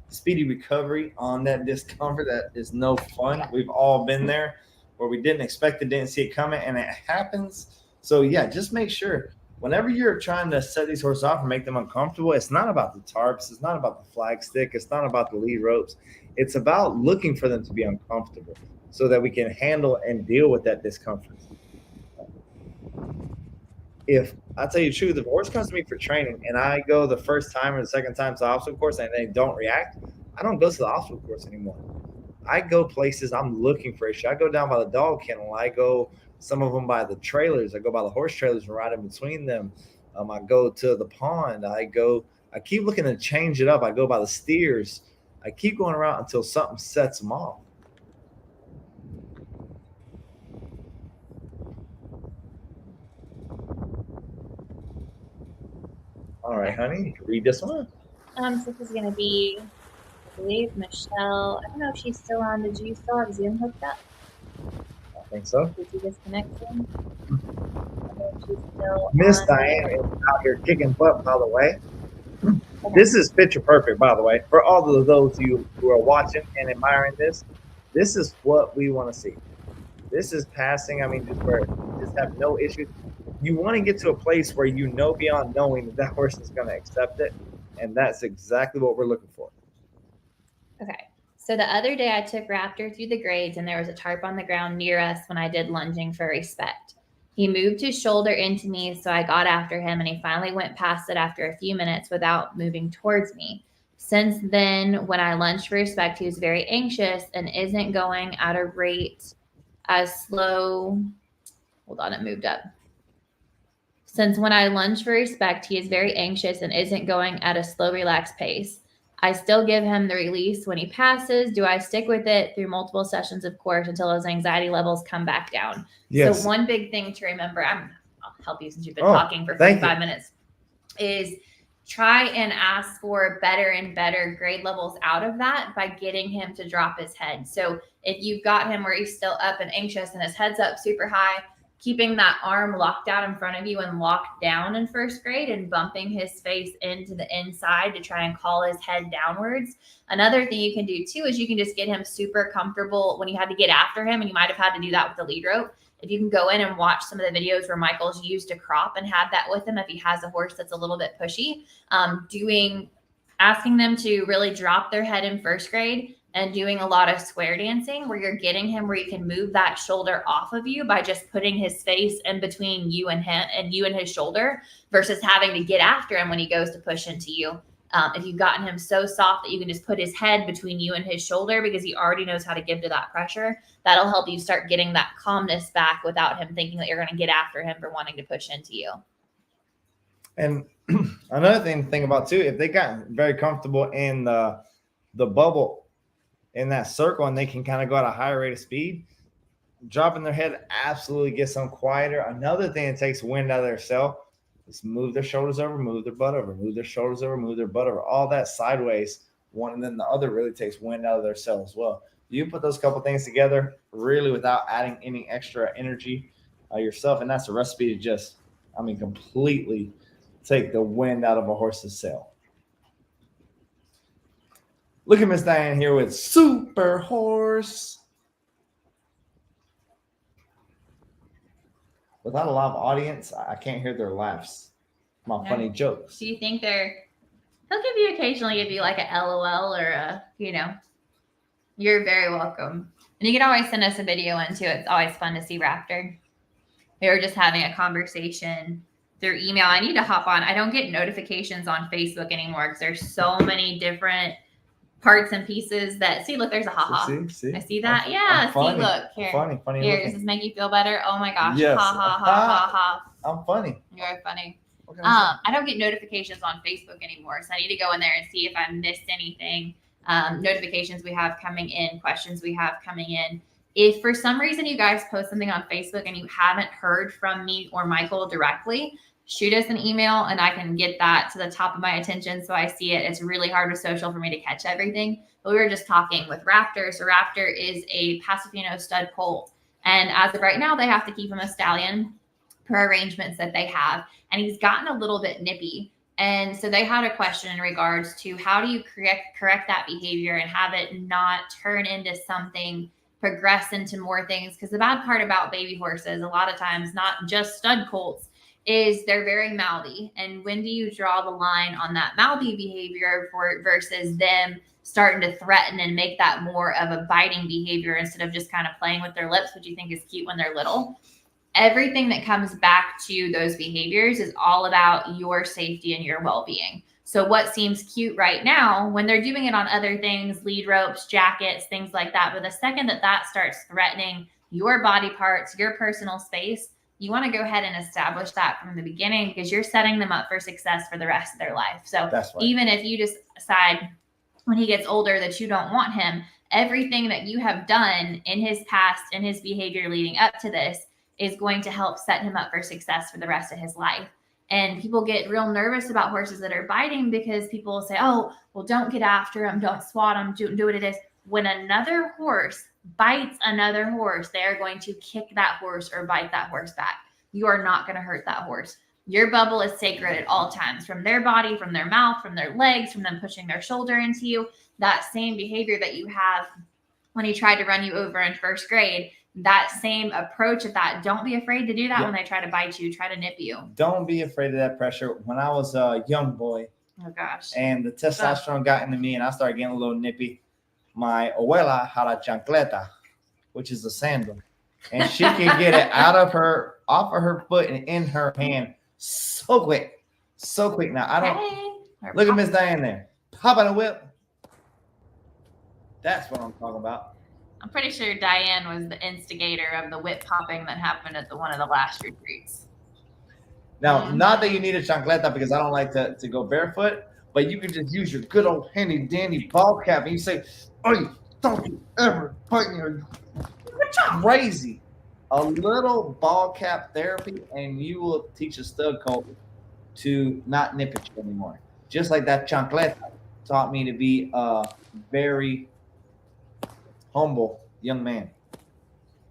speedy recovery on that discomfort. That is no fun. We've all been there where we didn't expect it, didn't see it coming, and it happens. So yeah, just make sure whenever you're trying to set these horses off and make them uncomfortable, it's not about the tarps, it's not about the flag stick, it's not about the lead ropes. It's about looking for them to be uncomfortable so that we can handle and deal with that discomfort. If I tell you the truth, if a horse comes to me for training and I go the first time or the second time to the obstacle course and they don't react, I don't go to the obstacle course anymore. I go places I'm looking for issue. I go down by the dog kennel. I go some of them by the trailers. I go by the horse trailers and ride in between them. I go to the pond. I keep looking to change it up. I go by the steers. I keep going around until something sets them off. All right, honey, you can read this one. So this is going to be, I believe, Michelle. I don't know if she's still on. Did you still have Zoom hooked up? I think so. Did you disconnect Zoom? I don't know if she's still Miss on. Diane is out here kicking butt, by the way. This is picture perfect, by the way. For all of those of you who are watching and admiring this, this is what we want to see. This is passing. I mean, just have no issues. You want to get to a place where you know beyond knowing that horse is going to accept it, and that's exactly what we're looking for. Okay. So the other day I took Raptor through the grades and there was a tarp on the ground near us when I did lunging for respect. He moved his shoulder into me, so I got after him and he finally went past it after a few minutes without moving towards me. Since then, when I lunged for respect, he was very anxious and isn't going at a rate as slow. Hold on, it moved up. Since when I lunge for respect, he is very anxious and isn't going at a slow, relaxed pace. I still give him the release when he passes. Do I stick with it through multiple sessions of course until his anxiety levels come back down? Yes. So one big thing to remember, I'll help you since you've been Oh, talking for thank 45 you. minutes, is try and ask for better and better grade levels out of that by getting him to drop his head. So if you've got him where he's still up and anxious and his head's up super high, keeping that arm locked down in front of you and locked down in first grade and bumping his face into the inside to try and call his head downwards. Another thing you can do too is you can just get him super comfortable when you had to get after him, and you might have had to do that with the lead rope. If you can go in and watch some of the videos where Michael's used a crop and had that with him, if he has a horse that's a little bit pushy, asking them to really drop their head in first grade and doing a lot of square dancing where you're getting him where you can move that shoulder off of you by just putting his face in between you and him and you and his shoulder versus having to get after him when he goes to push into you. If you've gotten him so soft that you can just put his head between you and his shoulder because he already knows how to give to that pressure, that'll help you start getting that calmness back without him thinking that you're going to get after him for wanting to push into you. And another thing to think about too, if they got very comfortable in the bubble in that circle and they can kind of go at a higher rate of speed, dropping their head absolutely gets them quieter. Another thing that takes wind out of their sail is move their shoulders over, move their butt over, move their shoulders over, move their butt over. All that sideways, one and then the other really takes wind out of their sail as well. You put those couple things together really without adding any extra energy yourself, and that's a recipe to just, completely take the wind out of a horse's sail. Look at Miss Diane here with Super Horse. Without a live audience, I can't hear their laughs. My funny jokes. Do you think he'll occasionally give you like a LOL or a, you're very welcome. And you can always send us a video in too. It's always fun to see Raptor. We were just having a conversation through email. I need to hop on. I don't get notifications on Facebook anymore because there's so many different parts and pieces that look, there's a haha. See? I see that. Yeah. Funny. Look here. Funny. Here, does this make you feel better? Oh my gosh. Yes. Ha ha ha ha ha. I'm funny. You're funny. What can I say? I don't get notifications on Facebook anymore, so I need to go in there and see if I missed anything. Notifications we have coming in, questions we have coming in. If for some reason you guys post something on Facebook and you haven't heard from me or Michael directly, shoot us an email and I can get that to the top of my attention so I see it. It's really hard with social for me to catch everything. But we were just talking with Raptor. So Raptor is a Pasofino stud colt. And as of right now, they have to keep him a stallion per arrangements that they have. And he's gotten a little bit nippy. And so they had a question in regards to how do you correct that behavior and have it not turn into something, progress into more things. Because the bad part about baby horses, a lot of times, not just stud colts, is they're very mouthy. And when do you draw the line on that mouthy behavior versus them starting to threaten and make that more of a biting behavior instead of just kind of playing with their lips, which you think is cute when they're little? Everything that comes back to those behaviors is all about your safety and your well-being. So what seems cute right now when they're doing it on other things, lead ropes, jackets, things like that. But the second that starts threatening your body parts, your personal space, you want to go ahead and establish that from the beginning because you're setting them up for success for the rest of their life. So even if you just decide when he gets older that you don't want him, everything that you have done in his past and his behavior leading up to this is going to help set him up for success for the rest of his life. And people get real nervous about horses that are biting because people will say, oh, well, don't get after them, don't swat them, do what it is. When another horse bites another horse, they are going to kick that horse or bite that horse back. You are not going to hurt that horse. Your bubble is sacred at all times, from their body, from their mouth, from their legs, from them pushing their shoulder into you. That same behavior that you have when he tried to run you over in first grade, that same approach of that. Don't be afraid to do that when they try to bite you, try to nip you. Don't be afraid of that pressure. When I was a young boy, oh gosh, and the testosterone got into me and I started getting a little nippy, my abuela had a chancleta, which is a sandal, and she could get it off of her foot and in her hand so quick. Now I don't look at Miss Diane there. Pop on a whip. That's what I'm talking about. I'm pretty sure Diane was the instigator of the whip popping that happened at one of the last retreats. Now, not that you need a chancleta because I don't like to go barefoot, but you can just use your good old handy dandy ball cap and you say, "Oh, don't you ever bite me!" Crazy. A little ball cap therapy, and you will teach a stud colt to not nip at you anymore. Just like that chancleta taught me to be a very humble young man.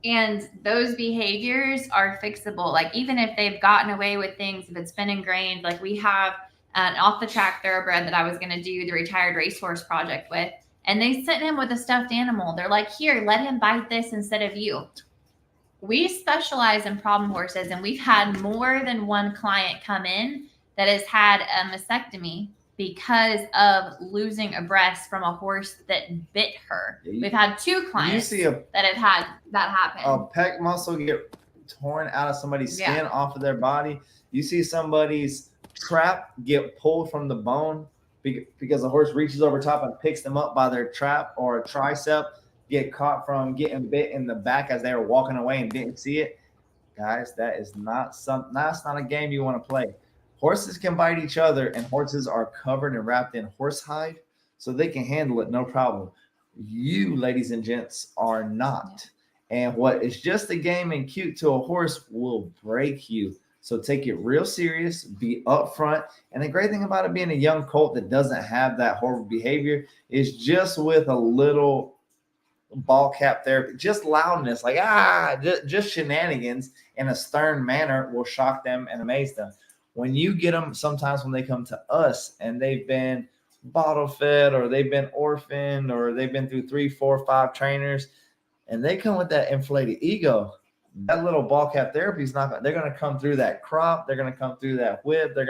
And those behaviors are fixable. Like even if they've gotten away with things, if it's been ingrained, like we have an off the track thoroughbred that I was going to do the retired racehorse project with, and they sent him with a stuffed animal. They're like, here, let him bite this instead of you. We specialize in problem horses, and we've had more than one client come in that has had a mastectomy because of losing a breast from a horse that bit her. We've had 2 clients that have had that happen. A pec muscle get torn out of somebody's skin off of their body. You see somebody's trap get pulled from the bone because the horse reaches over top and picks them up by their trap, or a tricep get caught from getting bit in the back as they were walking away and didn't see it. Guys, that's not a game you want to play. Horses can bite each other, and horses are covered and wrapped in horse-hide, so they can handle it no problem. You, ladies and gents, are not. And what is just a game and cute to a horse will break you. So take it real serious, be upfront. And the great thing about it being a young colt that doesn't have that horrible behavior is just with a little ball cap therapy, just loudness, like just shenanigans in a stern manner will shock them and amaze them. When you get them, sometimes when they come to us and they've been bottle fed, or they've been orphaned, or they've been through 3, 4, 5 trainers, and they come with that inflated ego, that little ball cap therapy is not. They're going to come through that crop. They're going to come through that whip. They're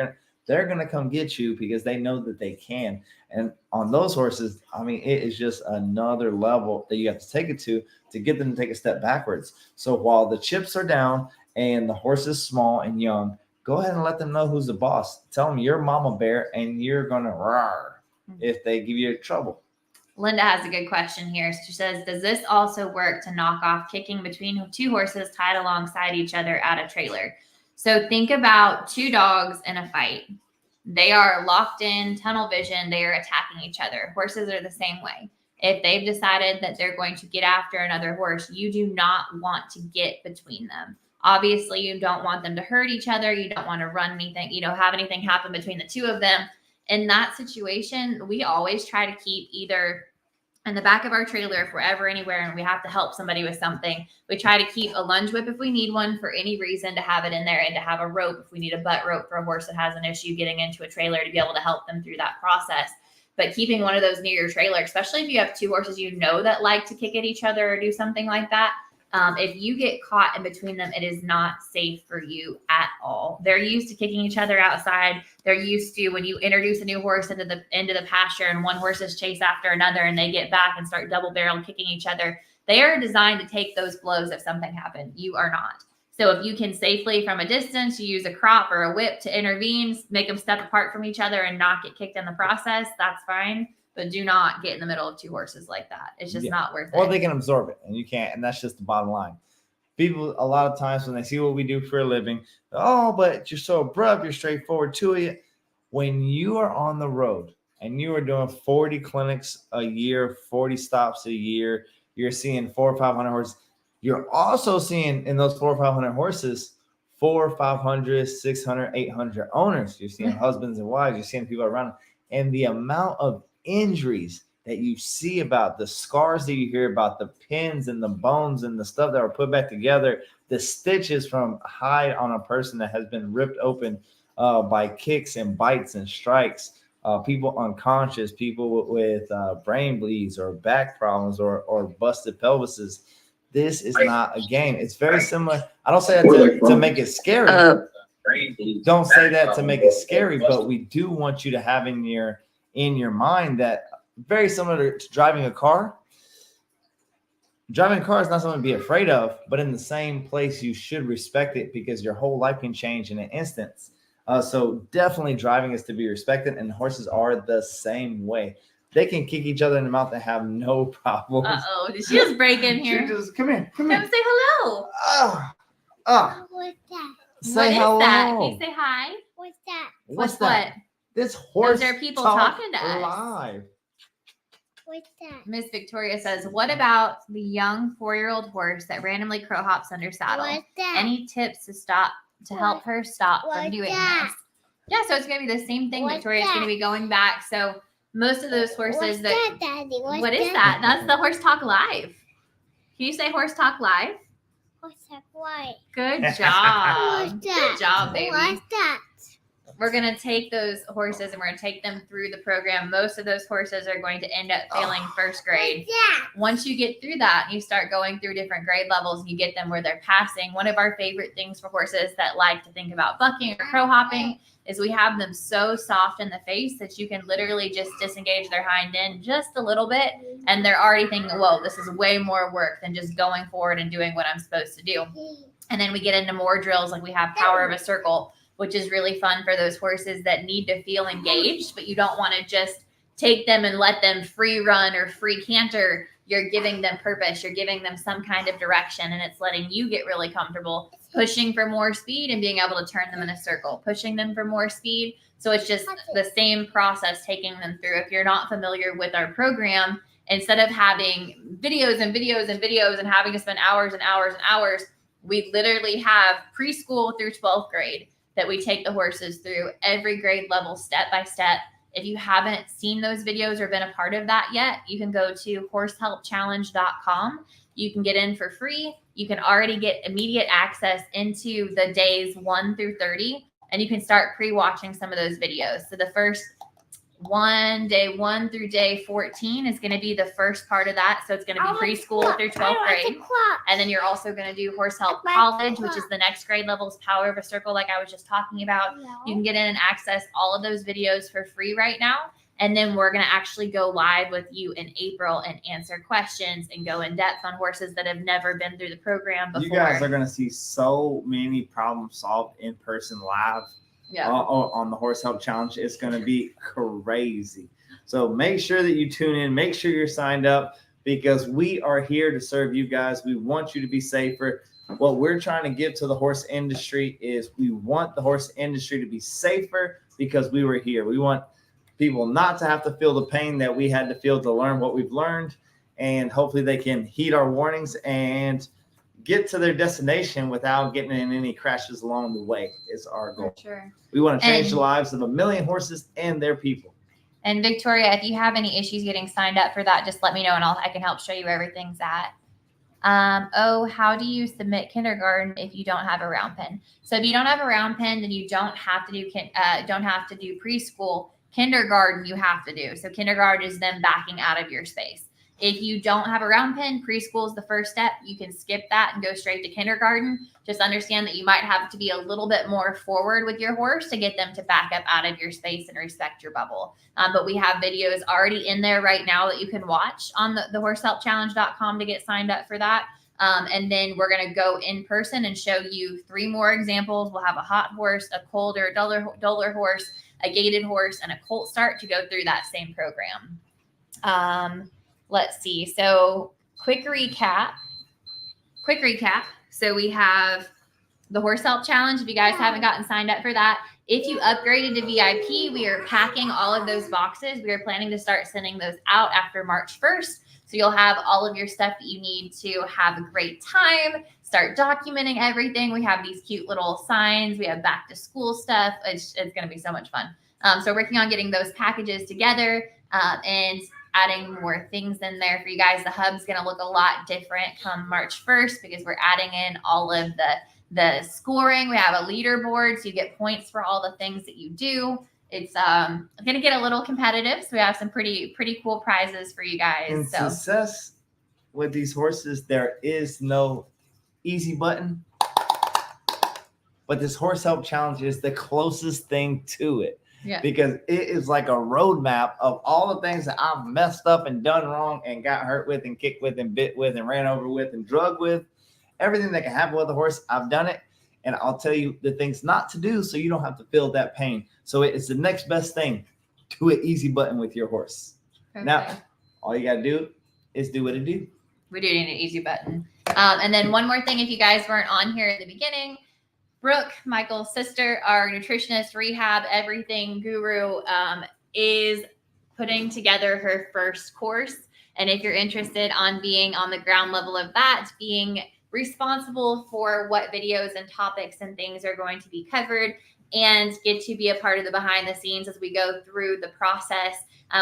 going to come get you because they know that they can. And on those horses, I mean, it is just another level that you have to take it to get them to take a step backwards. So while the chips are down and the horse is small and young, go ahead and let them know who's the boss. Tell them you're mama bear and you're going to roar if they give you trouble. Linda has a good question here. She says, does this also work to knock off kicking between 2 horses tied alongside each other at a trailer? So think about 2 dogs in a fight. They are locked in, tunnel vision. They are attacking each other. Horses are the same way. If they've decided that they're going to get after another horse, you do not want to get between them. Obviously, you don't want them to hurt each other. You don't want to run anything, have anything happen between the 2 of them. In that situation, we always try to keep either in the back of our trailer, if we're ever anywhere and we have to help somebody with something, we try to keep a lunge whip if we need one for any reason, to have it in there, and to have a rope if we need a butt rope for a horse that has an issue getting into a trailer, to be able to help them through that process. But keeping one of those near your trailer, especially if you have 2 horses that like to kick at each other or do something like that, if you get caught in between them, it is not safe for you at all. They're used to kicking each other outside. They're used to, when you introduce a new horse into the pasture and one horse is chased after another and they get back and start double barrel kicking each other, they are designed to take those blows if something happened. You are not. So if you can safely from a distance, you use a crop or a whip to intervene, make them step apart from each other and not get kicked in the process, that's fine. But do not get in the middle of 2 horses like that. It's just not worth it. Or they can absorb it, and you can't. And that's just the bottom line. People, a lot of times when they see what we do for a living, but you're so abrupt, you're straightforward to it. When you are on the road and you are doing 40 clinics a year, 40 stops a year, you're seeing 400 or 500 horses. You're also seeing in those 400 or 500 horses 400, 500, 600, 800 owners. You're seeing husbands and wives. You're seeing people around. And the amount of injuries that you see about, the scars that you hear about, the pins and the bones and the stuff that were put back together, the stitches from hide on a person that has been ripped open by kicks and bites and strikes, people unconscious, people with brain bleeds or back problems or busted pelvises. This is not a game. It's very similar. I don't say that to make it scary. Don't say that to make it scary, but we do want you to have in your mind that very similar to driving a car. Driving a car is not something to be afraid of, but in the same place, you should respect it because your whole life can change in an instant. So definitely driving is to be respected, and horses are the same way. They can kick each other in the mouth and have no problems. Uh-oh, did she just break in here? She just, come here. Come say hello. What's that? Say what is hello. that? Can you say hi? What's that? What's what? This horse Those are people talk talking to us. live. What's that? Miss Victoria says, what about the young 4-year-old horse that randomly crow hops under saddle? What's that? Any tips to help her stop from What's doing that? this? Yeah, so it's going to be the same thing. What's Victoria's going to that? be going back. So most of those horses What's that, Daddy? what is that? That's the Horse Talk Live. Can you say Horse Talk Live? What's that? Why? Good job. What's that? Good job, baby. What's that? We're going to take those horses and we're going to take them through the program. Most of those horses are going to end up failing first grade. What's that? Once you get through that and you start going through different grade levels and you get them where they're passing, one of our favorite things for horses that like to think about bucking or crow hopping is we have them so soft in the face that you can literally just disengage their hind end just a little bit. And they're already thinking, whoa, this is way more work than just going forward and doing what I'm supposed to do. And then we get into more drills, like we have power of a circle, which is really fun for those horses that need to feel engaged, but you don't want to just take them and let them free run or free canter. You're giving them purpose. You're giving them some kind of direction, and it's letting you get really comfortable pushing for more speed and being able to turn them in a circle, pushing them for more speed. So it's just the same process taking them through. If you're not familiar with our program, instead of having videos and videos and videos and having to spend hours and hours and hours, we literally have preschool through 12th grade that we take the horses through every grade level, step by step. If you haven't seen those videos or been a part of that yet, you can go to horsehelpchallenge.com. You can get in for free. You can already get immediate access into the days 1 through 30, and you can start pre-watching some of those videos. So the first day 1 through day 14 is going to be the first part of that. So it's going to be preschool through 12th grade. And then you're also going to do Horse Help College, which is the next grade level's power of a circle, like I was just talking about. You can get in and access all of those videos for free right now. And then we're going to actually go live with you in April and answer questions and go in depth on horses that have never been through the program before. You guys are going to see so many problems solved in person live. Yeah. On the Horse Help Challenge. It's going to be crazy. So make sure that you tune in. Make sure you're signed up because we are here to serve you guys. We want you to be safer. What we're trying to give to the horse industry is we want the horse industry to be safer because we were here. We want people not to have to feel the pain that we had to feel to learn what we've learned. And hopefully they can heed our warnings and get to their destination without getting in any crashes along the way is our goal. For sure. We want to change the lives of 1 million horses and their people. And Victoria, if you have any issues getting signed up for that, just let me know and I can help show you where everything's at. How do you submit kindergarten if you don't have a round pen? So if you don't have a round pen, then you don't have to do preschool. Kindergarten you have to do. So kindergarten is them backing out of your space. If you don't have a round pen, preschool is the first step. You can skip that and go straight to kindergarten. Just understand that you might have to be a little bit more forward with your horse to get them to back up out of your space and respect your bubble. But we have videos already in there right now that you can watch on the horsehelpchallenge.com to get signed up for that. And then we're going to go in person and show you 3 more examples. We'll have a hot horse, a cold or a duller horse, a gaited horse, and a colt start to go through that same program. Let's see. So quick recap. So we have the Horse Help Challenge. If you guys haven't gotten signed up for that, if you upgraded to VIP, we are packing all of those boxes. We are planning to start sending those out after March 1st. So you'll have all of your stuff that you need to have a great time, start documenting everything. We have these cute little signs. We have back to school stuff. It's going to be so much fun. So we're working on getting those packages together and adding more things in there for you guys. The hub's going to look a lot different come March 1st because we're adding in all of the scoring. We have a leaderboard, so you get points for all the things that you do. It's going to get a little competitive, so we have some pretty cool prizes for you guys. In So success with these horses, there is no easy button, but this Horse Help Challenge is the closest thing to it. Yeah. Because it is like a roadmap of all the things that I've messed up and done wrong and got hurt with and kicked with and bit with and ran over with and drug with. Everything that can happen with a horse, I've done it. And I'll tell you the things not to do so you don't have to feel that pain. So it's the next best thing to an easy button with your horse. perfect. Now, all you got to do is do what it do. We do need an easy button. And then one more thing, if you guys weren't on here at the beginning, Brooke, Michael's sister, our nutritionist, rehab, everything guru, is putting together her first course. And if you're interested on being on the ground level of that, being responsible for what videos and topics and things are going to be covered and get to be a part of the behind the scenes as we go through the process.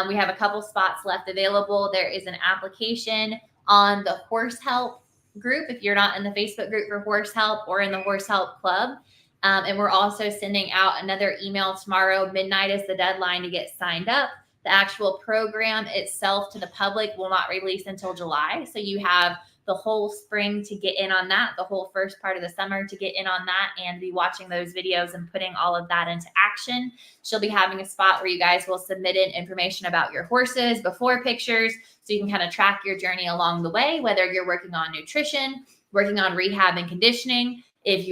We have a couple spots left available. There is an application on the Horse Help group if you're not in the Facebook group for Horse Help or in the Horse Help Club. And we're also sending out another email tomorrow. Midnight is the deadline to get signed up. The actual program itself to the public will not release until July. So you have the whole spring to get in on that, the whole first part of the summer to get in on that and be watching those videos and putting all of that into action. She'll be having a spot where you guys will submit in information about your horses, before pictures, so you can kind of track your journey along the way, whether you're working on nutrition, working on rehab and conditioning. If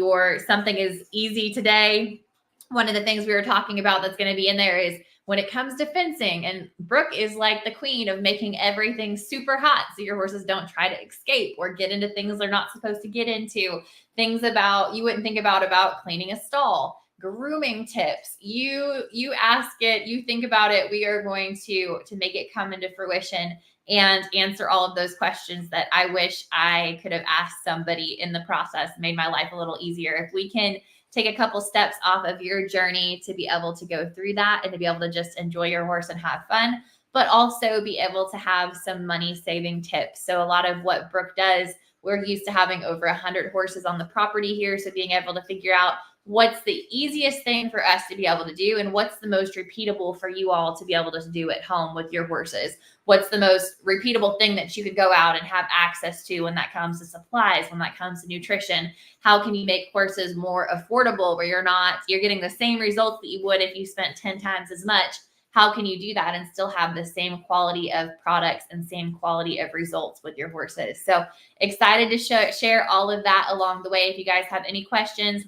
something is easy today, one of the things we were talking about that's going to be in there is when it comes to fencing, and Brooke is like the queen of making everything super hot so your horses don't try to escape or get into things they're not supposed to get into. Things about you wouldn't think about cleaning a stall, grooming tips. You ask it, you think about it. We are going to make it come into fruition and answer all of those questions that I wish I could have asked somebody in the process, made my life a little easier. If we can take a couple steps off of your journey to be able to go through that and to be able to just enjoy your horse and have fun, but also be able to have some money saving tips. So a lot of what Brooke does, we're used to having over 100 horses on the property here. So being able to figure out what's the easiest thing for us to be able to do and what's the most repeatable for you all to be able to do at home with your horses. What's the most repeatable thing that you could go out and have access to when that comes to supplies, when that comes to nutrition? How can you make horses more affordable where you're getting the same results that you would if you spent 10 times as much? How can you do that and still have the same quality of products and same quality of results with your horses? So excited to share all of that along the way. If you guys have any questions,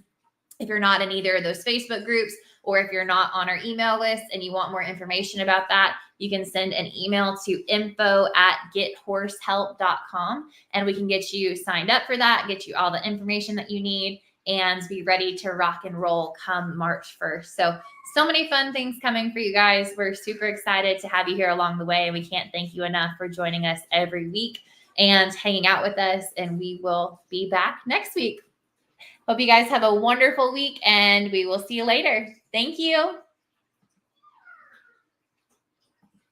if you're not in either of those Facebook groups, or if you're not on our email list and you want more information about that, you can send an email to info@gethorsehelp.com and we can get you signed up for that, get you all the information that you need, and be ready to rock and roll come March 1st. So many fun things coming for you guys. We're super excited to have you here along the way. And we can't thank you enough for joining us every week and hanging out with us. And we will be back next week. Hope you guys have a wonderful week and we will see you later. Thank you.